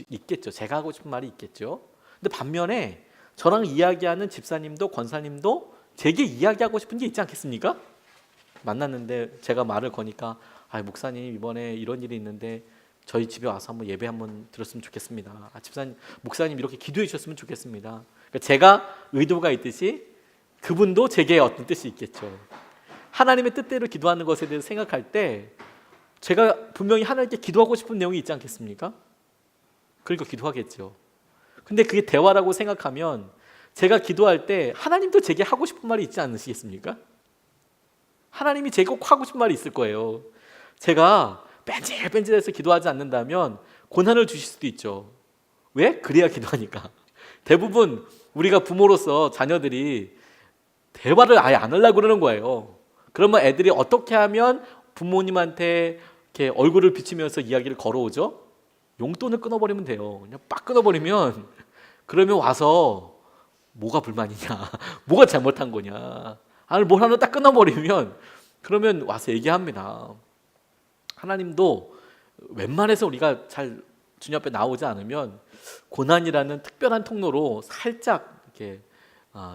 있겠죠. 제가 하고 싶은 말이 있겠죠. 근데 반면에 저랑 이야기하는 집사님도 권사님도 제게 이야기하고 싶은 게 있지 않겠습니까? 만났는데 제가 말을 거니까 목사님 이번에 이런 일이 있는데 저희 집에 와서 한번 예배 한번 드렸으면 좋겠습니다. 집사님, 목사님 이렇게 기도해 주셨으면 좋겠습니다. 그러니까 제가 의도가 있듯이 그분도 제게 어떤 뜻이 있겠죠. 하나님의 뜻대로 기도하는 것에 대해서 생각할 때 제가 분명히 하나님께 기도하고 싶은 내용이 있지 않겠습니까? 그러니까 기도하겠죠. 근데 그게 대화라고 생각하면 제가 기도할 때 하나님도 제게 하고 싶은 말이 있지 않으시겠습니까? 하나님이 제게 꼭 하고 싶은 말이 있을 거예요. 제가 뺀질뺀질해서 기도하지 않는다면 고난을 주실 수도 있죠. 왜? 그래야 기도하니까. 대부분 우리가 부모로서 자녀들이 대화를 아예 안 하려고 그러는 거예요. 그러면 애들이 어떻게 하면 부모님한테 이렇게 얼굴을 비치면서 이야기를 걸어오죠? 용돈을 끊어버리면 돼요. 그냥 빡 끊어버리면 그러면 와서 뭐가 불만이냐, 뭐가 잘못한 거냐, 뭘 하나 딱 끊어버리면 그러면 와서 얘기합니다. 하나님도 웬만해서 우리가 잘 주님 앞에 나오지 않으면 고난이라는 특별한 통로로 살짝 이렇게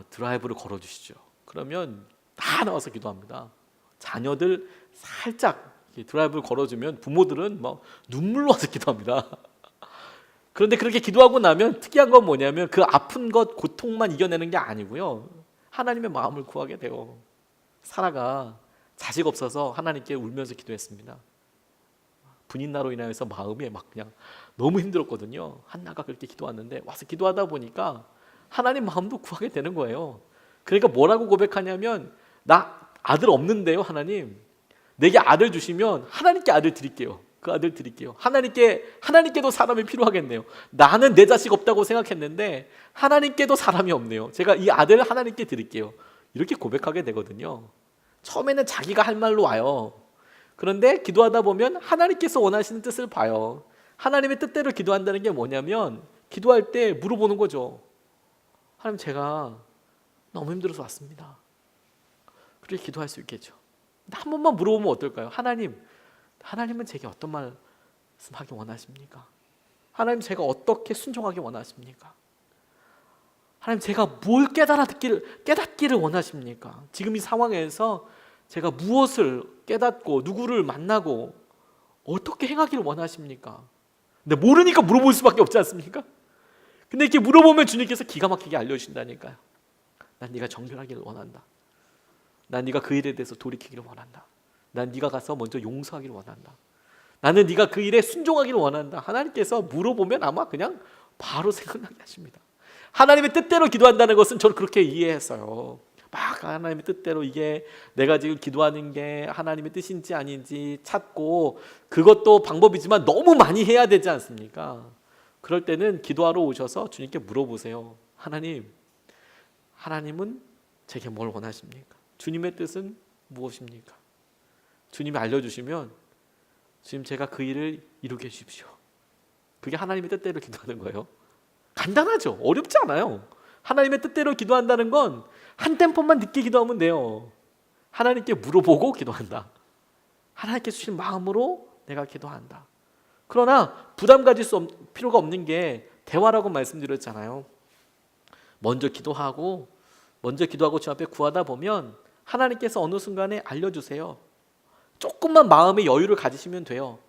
드라이브를 걸어주시죠. 그러면 다 나와서 기도합니다. 자녀들 살짝 드라이브를 걸어주면 부모들은 막 눈물로 와서 기도합니다. 그런데 그렇게 기도하고 나면 특이한 건 뭐냐면 그 아픈 것, 고통만 이겨내는 게 아니고요. 하나님의 마음을 구하게 돼요. 사라가 자식 없어서 하나님께 울면서 기도했습니다. 분인나로 인하여서 마음이 막 그냥 너무 힘들었거든요. 한나가 그렇게 기도하는데 와서 기도하다 보니까 하나님 마음도 구하게 되는 거예요. 그러니까 뭐라고 고백하냐면 나 아들 없는데요, 하나님. 내게 아들 주시면 하나님께 아들 드릴게요. 그 아들 드릴게요. 하나님께도 사람이 필요하겠네요. 나는 내 자식 없다고 생각했는데 하나님께도 사람이 없네요. 제가 이 아들을 하나님께 드릴게요. 이렇게 고백하게 되거든요. 처음에는 자기가 할 말로 와요. 그런데 기도하다 보면 하나님께서 원하시는 뜻을 봐요. 하나님의 뜻대로 기도한다는 게 뭐냐면 기도할 때 물어보는 거죠. 하나님, 제가 너무 힘들어서 왔습니다. 그렇게 기도할 수 있겠죠. 한 번만 물어보면 어떨까요? 하나님은 제게 어떤 말씀하기 원하십니까? 하나님, 제가 어떻게 순종하기 원하십니까? 하나님, 제가 뭘 깨닫기를 원하십니까? 지금 이 상황에서 제가 무엇을 깨닫고 누구를 만나고 어떻게 행하기를 원하십니까? 근데 모르니까 물어볼 수밖에 없지 않습니까? 근데 이렇게 물어보면 주님께서 기가 막히게 알려주신다니까요. 난 네가 정결하기를 원한다. 난 네가 그 일에 대해서 돌이키기를 원한다. 난 네가 가서 먼저 용서하기를 원한다. 나는 네가 그 일에 순종하기를 원한다. 하나님께서 물어보면 아마 그냥 바로 생각나게 하십니다. 하나님의 뜻대로 기도한다는 것은 저는 그렇게 이해했어요. 막 하나님의 뜻대로 이게 내가 지금 기도하는 게 하나님의 뜻인지 아닌지 찾고, 그것도 방법이지만 너무 많이 해야 되지 않습니까? 그럴 때는 기도하러 오셔서 주님께 물어보세요. 하나님은 제게 뭘 원하십니까? 주님의 뜻은 무엇입니까? 주님이 알려주시면 주님, 제가 그 일을 이루게 해주십시오. 그게 하나님의 뜻대로 기도하는 거예요. 간단하죠? 어렵지 않아요. 하나님의 뜻대로 기도한다는 건 한 템포만 늦게 기도하면 돼요. 하나님께 물어보고 기도한다. 하나님께 주신 마음으로 내가 기도한다. 그러나 부담 가질 필요가 없는 게 대화라고 말씀드렸잖아요. 먼저 기도하고 주 앞에 구하다 보면 하나님께서 어느 순간에 알려주세요. 조금만 마음의 여유를 가지시면 돼요.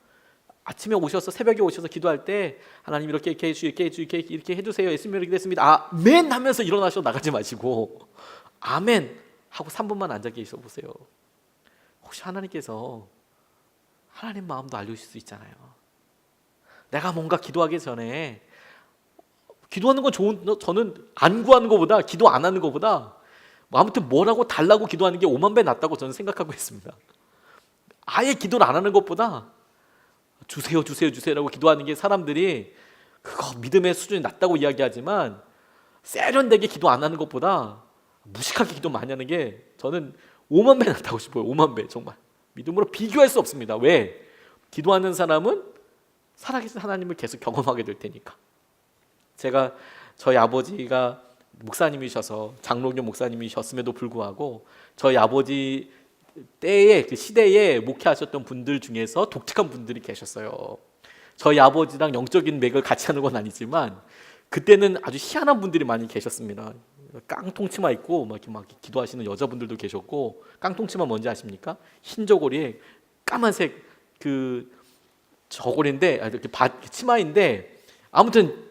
아침에 오셔서 새벽에 오셔서 기도할 때 하나님 이렇게 해주세요. 예수님 이렇게 됐습니다. 아멘 하면서 일어나셔 나가지 마시고 아멘 하고 3분만 앉아 계셔 보세요. 혹시 하나님께서 하나님 마음도 알려주실 수 있잖아요. 내가 뭔가 기도하기 전에 기도하는 건 저는 안 구하는 것보다 기도 안 하는 것보다 아무튼 뭐라고 달라고 기도하는 게 5만 배 낫다고 저는 생각하고 있습니다. 아예 기도를 안 하는 것보다 주세요라고 기도하는 게 사람들이 그거 믿음의 수준이 낮다고 이야기하지만 세련되게 기도 안 하는 것보다 무식하게 기도 많이 하는 게 저는 5만 배 낫다고 싶어요. 5만 배 정말 믿음으로 비교할 수 없습니다. 왜? 기도하는 사람은 살아계신 하나님을 계속 경험하게 될 테니까. 제가 저희 아버지가 목사님이셔서 장로교 목사님이셨음에도 불구하고 저희 아버지 때에 그 시대에 목회하셨던 분들 중에서 독특한 분들이 계셨어요. 저희 아버지랑 영적인 맥을 같이 하는 건 아니지만 그때는 아주 희한한 분들이 많이 계셨습니다. 깡통치마 입고 막 기도하시는 여자분들도 계셨고, 깡통치마 뭔지 아십니까? 흰 저고리에 까만색 그 저고리인데 이렇게 치마인데 아무튼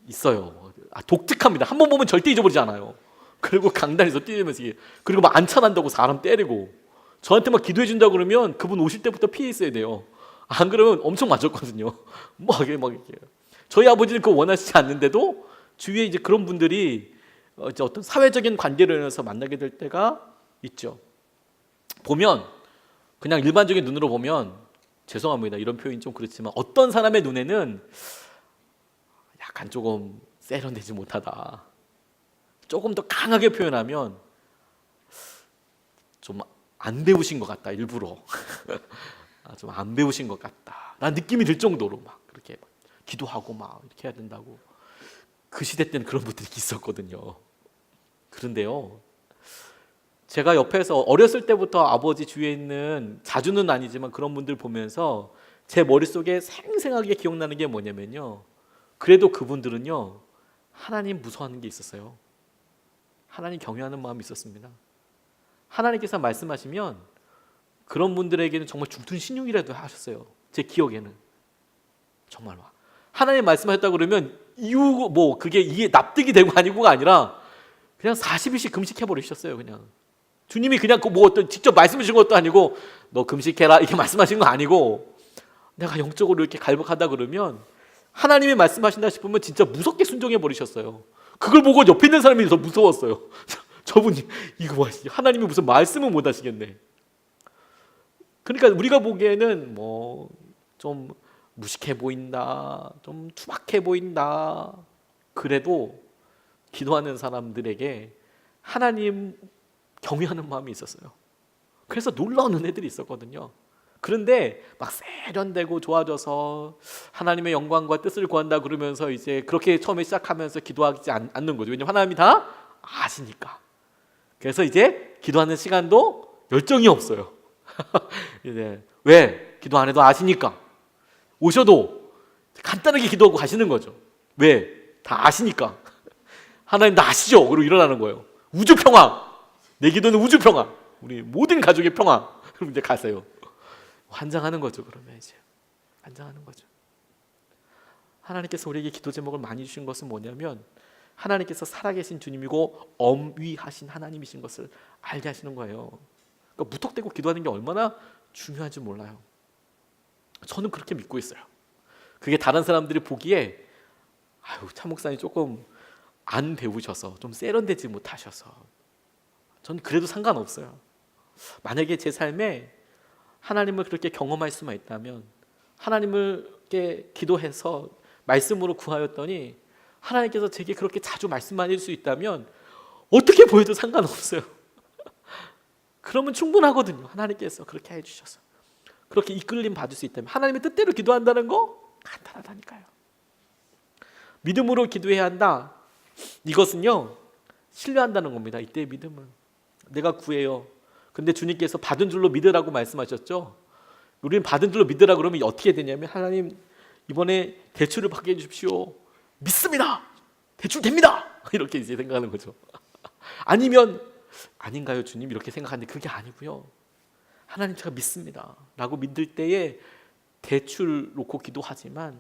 있어요. 독특합니다. 한 번 보면 절대 잊어버리지 않아요. 그리고 강단에서 뛰면서 그리고 막 안차난다고 사람 때리고 저한테 막 기도해 준다 그러면 그분 오실 때부터 피해 있어야 돼요. 안 그러면 엄청 맞았거든요. 막 이렇게. 저희 아버지는 그거 원하시지 않는데도 주위에 이제 그런 분들이 이제 어떤 사회적인 관계로 인해서 만나게 될 때가 있죠. 보면 그냥 일반적인 눈으로 보면 죄송합니다. 이런 표현이 좀 그렇지만 어떤 사람의 눈에는 약간 조금 세련되지 못하다. 조금 더 강하게 표현하면 좀 안 배우신 것 같다. 일부러 좀 안 배우신 것 같다. 난 느낌이 들 정도로 막 그렇게 기도하고 막 이렇게 해야 된다고. 그 시대 때는 그런 분들이 있었거든요. 그런데요, 제가 옆에서 어렸을 때부터 아버지 주위에 있는, 자주는 아니지만 그런 분들 보면서 제 머릿속에 생생하게 기억나는 게 뭐냐면요, 그래도 그분들은요 하나님 무서워하는 게 있었어요. 하나님 경외하는 마음이 있었습니다. 하나님께서 말씀하시면 그런 분들에게는 정말 죽든 신용이라도 하셨어요. 제 기억에는 정말 막 하나님 말씀하셨다 그러면 이유 뭐 그게 이게 납득이 되고 아니고가 아니라 그냥 40일씩 금식해 버리셨어요. 그냥 주님이 그냥 뭐 어떤 직접 말씀해 주신 것도 아니고 너 금식해라 이렇게 말씀하신 거 아니고 내가 영적으로 이렇게 갈급하다 그러면 하나님이 말씀하신다 싶으면 진짜 무섭게 순종해 버리셨어요. 그걸 보고 옆에 있는 사람이 더 무서웠어요. 저분이 이거 뭐 하나님이 무슨 말씀을 못 하시겠네. 그러니까 우리가 보기에는 뭐 좀 무식해 보인다, 좀 투박해 보인다. 그래도 기도하는 사람들에게 하나님 경외하는 마음이 있었어요. 그래서 놀라운 은혜들이 있었거든요. 그런데 막 세련되고 좋아져서 하나님의 영광과 뜻을 구한다 그러면서 이제 그렇게 처음에 시작하면서 기도하지 않는 거죠. 왜냐하면 하나님이 다 아시니까. 그래서 이제 기도하는 시간도 열정이 없어요. 이제 왜? 기도 안 해도 아시니까. 오셔도 간단하게 기도하고 가시는 거죠. 왜? 다 아시니까. 하나님 다 아시죠? 그리고 일어나는 거예요. 우주 평화. 내 기도는 우주 평화. 우리 모든 가족의 평화. 그럼 이제 가세요. 환장하는 거죠. 그러면 이제 환장하는 거죠. 하나님께서 우리에게 기도 제목을 많이 주신 것은 뭐냐면 하나님께서 살아계신 주님이고 엄위하신 하나님이신 것을 알게 하시는 거예요. 그러니까 무턱대고 기도하는 게 얼마나 중요한지 몰라요. 저는 그렇게 믿고 있어요. 그게 다른 사람들이 보기에 아유, 차 목사님 조금 안 배우셔서 좀 세련되지 못하셔서 전 그래도 상관없어요. 만약에 제 삶에 하나님을 그렇게 경험할 수만 있다면 하나님을 이렇게 기도해서 말씀으로 구하였더니 하나님께서 제게 그렇게 자주 말씀만 해줄 수 있다면 어떻게 보여도 상관없어요. 그러면 충분하거든요. 하나님께서 그렇게 해주셔서 그렇게 이끌림 받을 수 있다면 하나님의 뜻대로 기도한다는 거 간단하다니까요. 믿음으로 기도해야 한다. 이것은요 신뢰한다는 겁니다. 이때의 믿음은 내가 구해요. 근데 주님께서 받은 줄로 믿으라고 말씀하셨죠. 우리는 받은 줄로 믿으라 그러면 어떻게 되냐면 하나님 이번에 대출을 받게 해주십시오. 믿습니다. 대출 됩니다. 이렇게 이제 생각하는 거죠. 아니면 아닌가요 주님? 이렇게 생각하는데 그게 아니고요. 하나님 제가 믿습니다 라고 믿을 때에 대출 놓고 기도하지만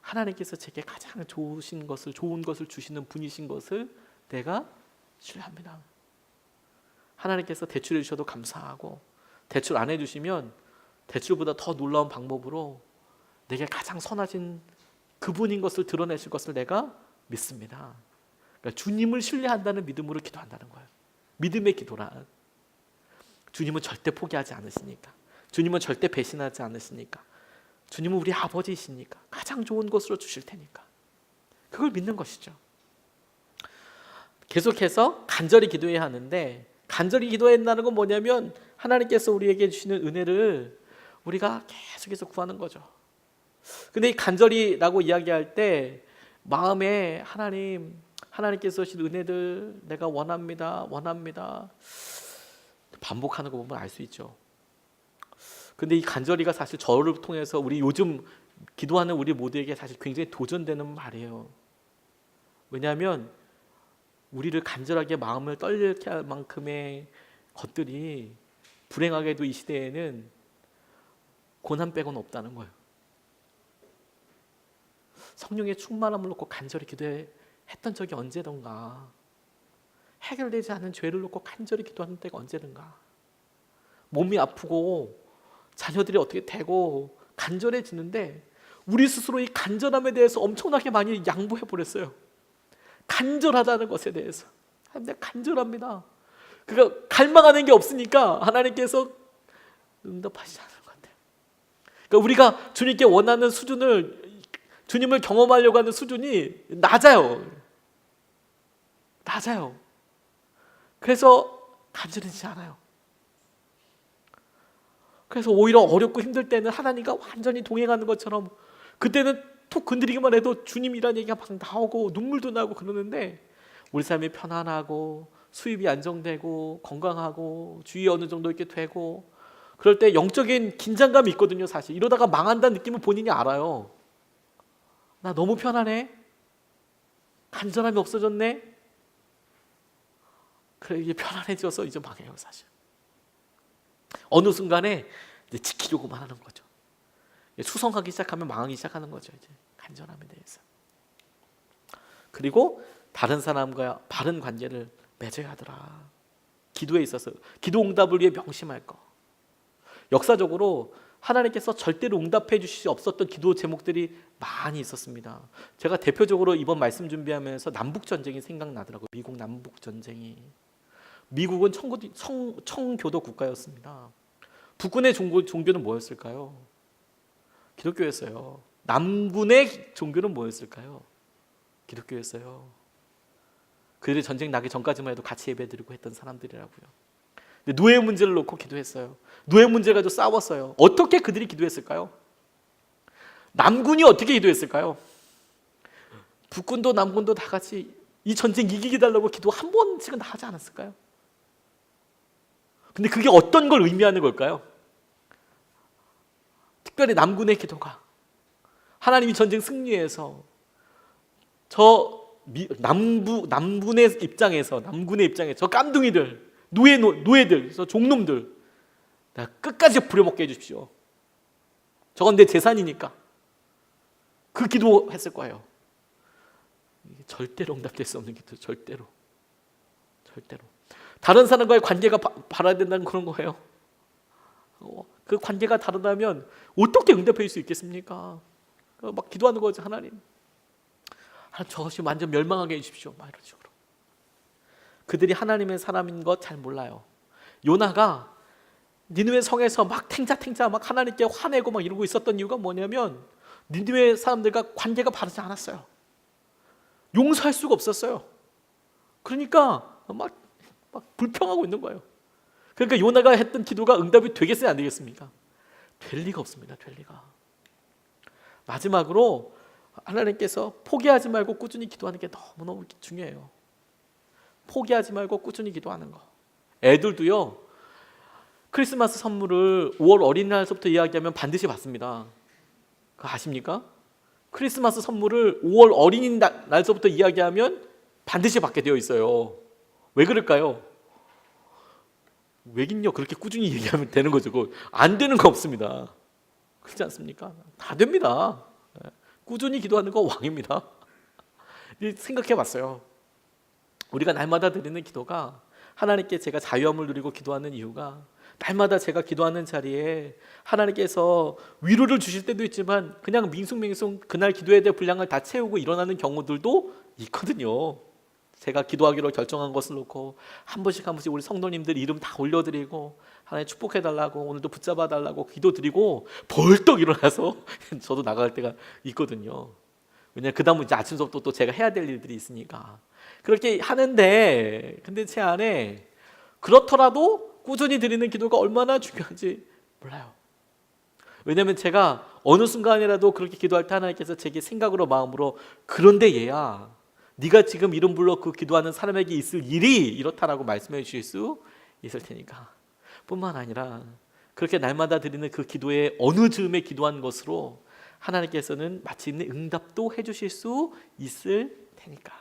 하나님께서 제게 가장 좋은 것을 주시는 분이신 것을 내가 신뢰합니다. 하나님께서 대출해 주셔도 감사하고, 대출 안 해주시면 대출보다 더 놀라운 방법으로 내게 가장 선하신 그분인 것을 드러내실 것을 내가 믿습니다. 그러니까 주님을 신뢰한다는 믿음으로 기도한다는 거예요. 믿음의 기도란, 주님은 절대 포기하지 않으시니까, 주님은 절대 배신하지 않으시니까, 주님은 우리 아버지이시니까 가장 좋은 것으로 주실 테니까 그걸 믿는 것이죠. 계속해서 간절히 기도해야 하는데, 간절히 기도해야 한다는 건 뭐냐면 하나님께서 우리에게 주시는 은혜를 우리가 계속해서 구하는 거죠. 근데 이 간절히라고 이야기할 때 마음에 하나님께서 주신 은혜들 내가 원합니다 반복하는 거 보면 알 수 있죠. 근데 이 간절히가 사실 저를 통해서 우리 요즘 기도하는 우리 모두에게 사실 굉장히 도전되는 말이에요. 왜냐하면 우리를 간절하게 마음을 떨게 할 만큼의 것들이 불행하게도 이 시대에는 고난 빼고는 없다는 거예요. 성령의 충만함을 놓고 간절히 기도했던 적이 언제던가, 해결되지 않은 죄를 놓고 간절히 기도하는 때가 언제든가, 몸이 아프고 자녀들이 어떻게 되고 간절해지는데 우리 스스로 이 간절함에 대해서 엄청나게 많이 양보해버렸어요. 간절하다는 것에 대해서 내가 간절합니다. 그러니까 갈망하는 게 없으니까 하나님께서 응답하시지 않는 것 같아요. 그러니까 우리가 주님께 원하는 수준을, 주님을 경험하려고 하는 수준이 낮아요. 그래서 간절해지지 않아요. 그래서 오히려 어렵고 힘들 때는 하나님과 완전히 동행하는 것처럼, 그때는 툭 건드리기만 해도 주님이라는 얘기가 막 나오고 눈물도 나고 그러는데, 우리 삶이 편안하고 수입이 안정되고 건강하고 주위에 어느 정도 이렇게 되고 그럴 때 영적인 긴장감이 있거든요. 사실 이러다가 망한다는 느낌을 본인이 알아요. 나 너무 편안해, 간절함이 없어졌네. 그래, 이게 편안해져서 이제 망해요. 사실 어느 순간에 이제 지키려고만 하는 거죠. 수성하기 시작하면 망하기 시작하는 거죠. 이제 간절함에 대해서. 그리고 다른 사람과 바른 관계를 맺어야 하더라. 기도에 있어서 기도 응답을 위해 명심할 거. 역사적으로 하나님께서 절대로 응답해 주실 수 없었던 기도 제목들이 많이 있었습니다. 제가 대표적으로 이번 말씀 준비하면서 남북전쟁이 생각나더라고요. 미국 남북전쟁이. 미국은 청교도 국가였습니다. 북군의 종교는 뭐였을까요? 기독교였어요. 남군의 종교는 뭐였을까요? 기독교였어요. 그들이 전쟁 나기 전까지만 해도 같이 예배드리고 했던 사람들이라고요. 근데 노예 문제를 놓고 기도했어요. 노예 문제 가지고 싸웠어요. 어떻게 그들이 기도했을까요? 남군이 어떻게 기도했을까요? 북군도 남군도 다 같이 이 전쟁 이기게 달라고 기도 한 번씩은 다 하지 않았을까요? 근데 그게 어떤 걸 의미하는 걸까요? 특별히 남군의 기도가 하나님이 전쟁 승리해서 남군의 입장에서 저 깜둥이들, 노예들, 저 종놈들 내가 끝까지 부려먹게 해주십시오. 저건 내 재산이니까. 그 기도했을 거예요. 절대로 응답될 수 없는 기도, 절대로. 다른 사람과의 관계가 바라야 된다는 그런 거예요. 그 관계가 다르다면 어떻게 응답해 줄 수 있겠습니까? 막 기도하는 거죠. 하나님 저것이 완전 멸망하게 해주십시오. 막 이런 식으로. 그들이 하나님의 사람인 것 잘 몰라요. 요나가 니느웨 성에서 막 탱자탱자 막 하나님께 화내고 막 이러고 있었던 이유가 뭐냐면 니느웨 사람들과 관계가 바르지 않았어요. 용서할 수가 없었어요. 그러니까 막 불평하고 있는 거예요. 그러니까 요나가 했던 기도가 응답이 되겠어요, 안 되겠습니까? 될 리가 없습니다. 될 리가. 마지막으로 하나님께서 포기하지 말고 꾸준히 기도하는 게 너무너무 중요해요. 포기하지 말고 꾸준히 기도하는 거. 애들도요, 크리스마스 선물을 5월 어린이날서부터 이야기하면 반드시 받습니다. 그거 아십니까? 크리스마스 선물을 5월 어린이날서부터 이야기하면 반드시 받게 되어 있어요. 왜 그럴까요? 왜긴요? 그렇게 꾸준히 얘기하면 되는 거죠. 안 되는 거 없습니다. 그렇지 않습니까? 다 됩니다. 꾸준히 기도하는 거 왕입니다. 생각해 봤어요. 우리가 날마다 드리는 기도가 하나님께 제가 자유함을 누리고 기도하는 이유가 날마다 제가 기도하는 자리에 하나님께서 위로를 주실 때도 있지만 그냥 밍숭밍숭 그날 기도해야 될 분량을 다 채우고 일어나는 경우들도 있거든요. 제가 기도하기로 결정한 것을 놓고 한 번씩 한 번씩 우리 성도님들 이름 다 올려드리고 하나님 축복해달라고 오늘도 붙잡아달라고 기도드리고 벌떡 일어나서 저도 나갈 때가 있거든요. 왜냐하면 그 다음은 이제 아침 수업도 또 제가 해야 될 일들이 있으니까 그렇게 하는데 근데 제 안에 그렇더라도 꾸준히 드리는 기도가 얼마나 중요한지 몰라요. 왜냐하면 제가 어느 순간이라도 그렇게 기도할 때 하나님께서 제게 생각으로 마음으로 그런데 얘야 네가 지금 이름 불러 그 기도하는 사람에게 있을 일이 이렇다라고 말씀해 주실 수 있을 테니까 뿐만 아니라 그렇게 날마다 드리는 그 기도의 어느 즈음에 기도한 것으로 하나님께서는 마침내 응답도 해주실 수 있을 테니까.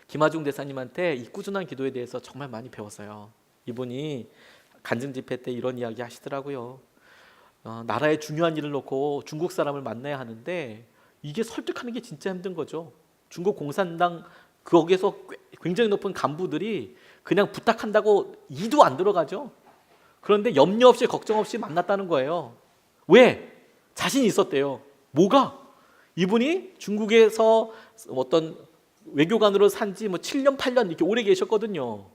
김하중 대사님한테 이 꾸준한 기도에 대해서 정말 많이 배웠어요. 이분이 간증 집회 때 이런 이야기 하시더라고요. 나라의 중요한 일을 놓고 중국 사람을 만나야 하는데 이게 설득하는 게 진짜 힘든 거죠. 중국 공산당 거기에서 굉장히 높은 간부들이 그냥 부탁한다고 이도 안 들어가죠. 그런데 염려 없이 걱정 없이 만났다는 거예요. 왜? 자신이 있었대요. 뭐가? 이분이 중국에서 어떤 외교관으로 산지 뭐 7년 8년 이렇게 오래 계셨거든요.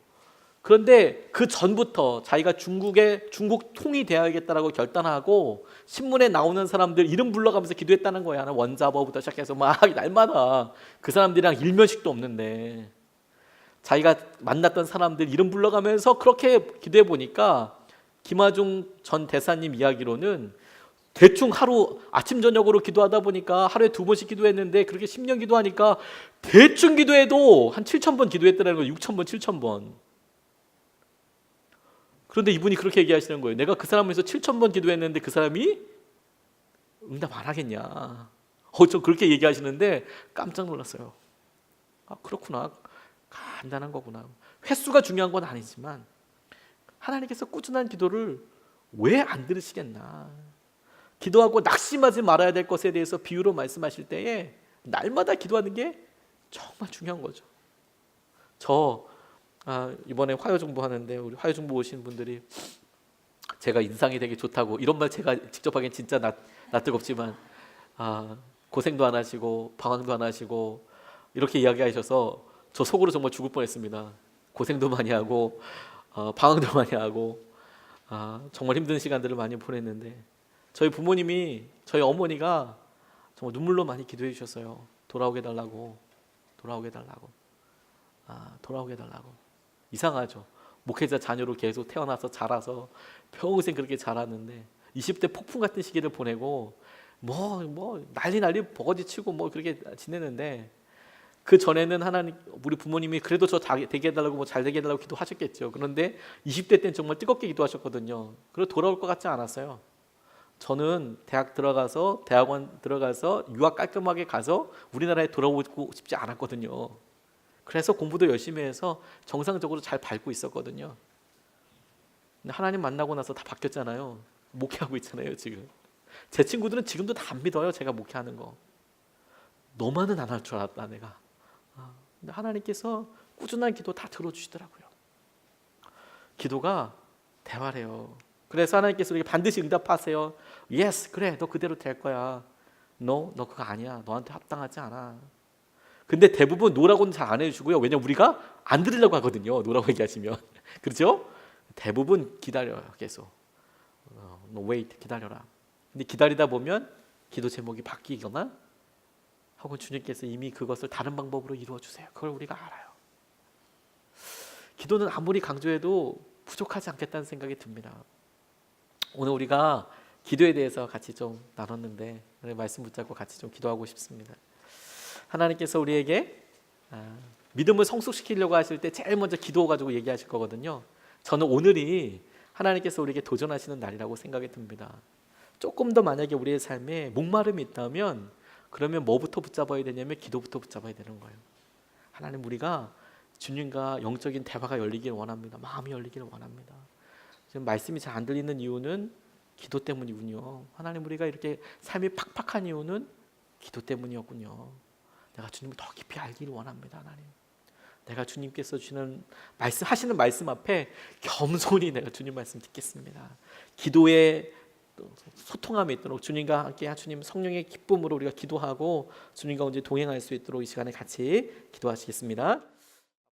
그런데 그 전부터 자기가 중국 통이 되어야겠다라고 결단하고 신문에 나오는 사람들 이름 불러가면서 기도했다는 거야. 원자버부터 시작해서 막 날마다 그 사람들이랑 일면식도 없는데 자기가 만났던 사람들 이름 불러가면서 그렇게 기도해 보니까 김하중 전 대사님 이야기로는 대충 하루 아침 저녁으로 기도하다 보니까 하루에 2번씩 기도했는데 그렇게 10년 기도하니까 대충 기도해도 한 7,000번 기도했다는 거예요. 6,000번, 7,000번. 그런데 이분이 그렇게 얘기하시는 거예요. 내가 그 사람에서 7,000번 기도했는데 그 사람이 응답 안 하겠냐. 좀 그렇게 얘기하시는데 깜짝 놀랐어요. 아, 그렇구나. 간단한 거구나. 횟수가 중요한 건 아니지만 하나님께서 꾸준한 기도를 왜 안 들으시겠나. 기도하고 낙심하지 말아야 될 것에 대해서 비유로 말씀하실 때에 날마다 기도하는 게 정말 중요한 거죠. 이번에 화요중보 하는데 우리 화요중보 오신 분들이 제가 인상이 되게 좋다고 이런 말 제가 직접 하기엔 진짜 낯뜨겁지만 고생도 안 하시고 방황도 안 하시고 이렇게 이야기하셔서 저 속으로 정말 죽을 뻔했습니다. 고생도 많이 하고 방황도 많이 하고 정말 힘든 시간들을 많이 보냈는데 저희 부모님이 저희 어머니가 정말 눈물로 많이 기도해 주셨어요. 돌아오게 달라고 돌아오게 달라고. 이상하죠. 목회자 자녀로 계속 태어나서 자라서 평생 그렇게 자랐는데 20대 폭풍 같은 시기를 보내고 뭐 난리 버거지 치고 뭐 그렇게 지내는데 그 전에는 하나님 우리 부모님이 그래도 저 되게 해달라고 뭐 잘 되게 해달라고 기도하셨겠죠. 그런데 20대 때는 정말 뜨겁게 기도하셨거든요. 그리고 돌아올 것 같지 않았어요. 저는 대학원 들어가서 유학 깔끔하게 가서 우리나라에 돌아오고 싶지 않았거든요. 그래서 공부도 열심히 해서 정상적으로 잘 밟고 있었거든요. 근데 하나님 만나고 나서 다 바뀌었잖아요. 목회하고 있잖아요 지금. 제 친구들은 지금도 다 안 믿어요. 제가 목회하는 거. 너만은 안 할 줄 알았다 내가. 근데 하나님께서 꾸준한 기도 다 들어주시더라고요. 기도가 대화래요. 그래서 하나님께서 우리에게 반드시 응답하세요. Yes, 그래, 너 그대로 될 거야. No, 너 그거 아니야. 너한테 합당하지 않아. 근데 대부분 노라고는 잘 안 해주고요. 왜냐면 우리가 안 들으려고 하거든요. 노라고 얘기하시면. 그렇죠? 대부분 기다려요. 계속. No, wait, 기다려라. 근데 기다리다 보면 기도 제목이 바뀌거나 혹은 주님께서 이미 그것을 다른 방법으로 이루어 주세요. 그걸 우리가 알아요. 기도는 아무리 강조해도 부족하지 않겠다는 생각이 듭니다. 오늘 우리가 기도에 대해서 같이 좀 나눴는데 말씀 붙잡고 같이 좀 기도하고 싶습니다. 하나님께서 우리에게 믿음을 성숙시키려고 하실 때 제일 먼저 기도 가지고 얘기하실 거거든요. 저는 오늘이 하나님께서 우리에게 도전하시는 날이라고 생각이 듭니다. 조금 더 만약에 우리의 삶에 목마름이 있다면 그러면 뭐부터 붙잡아야 되냐면 기도부터 붙잡아야 되는 거예요. 하나님 우리가 주님과 영적인 대화가 열리길 원합니다. 마음이 열리길 원합니다. 지금 말씀이 잘 안 들리는 이유는 기도 때문이군요. 하나님, 우리가 이렇게 삶이 팍팍한 이유는 기도 때문이었군요. 내가 주님을 더 깊이 알기를 원합니다. 하나님, 내가 주님께서 주시는 말씀하시는 말씀 앞에 겸손히 내가 주님 말씀 듣겠습니다. 기도에 소통함이 있도록 주님과 함께 주님 성령의 기쁨으로 우리가 기도하고 주님과 언제 동행할 수 있도록 이 시간에 같이 기도하시겠습니다.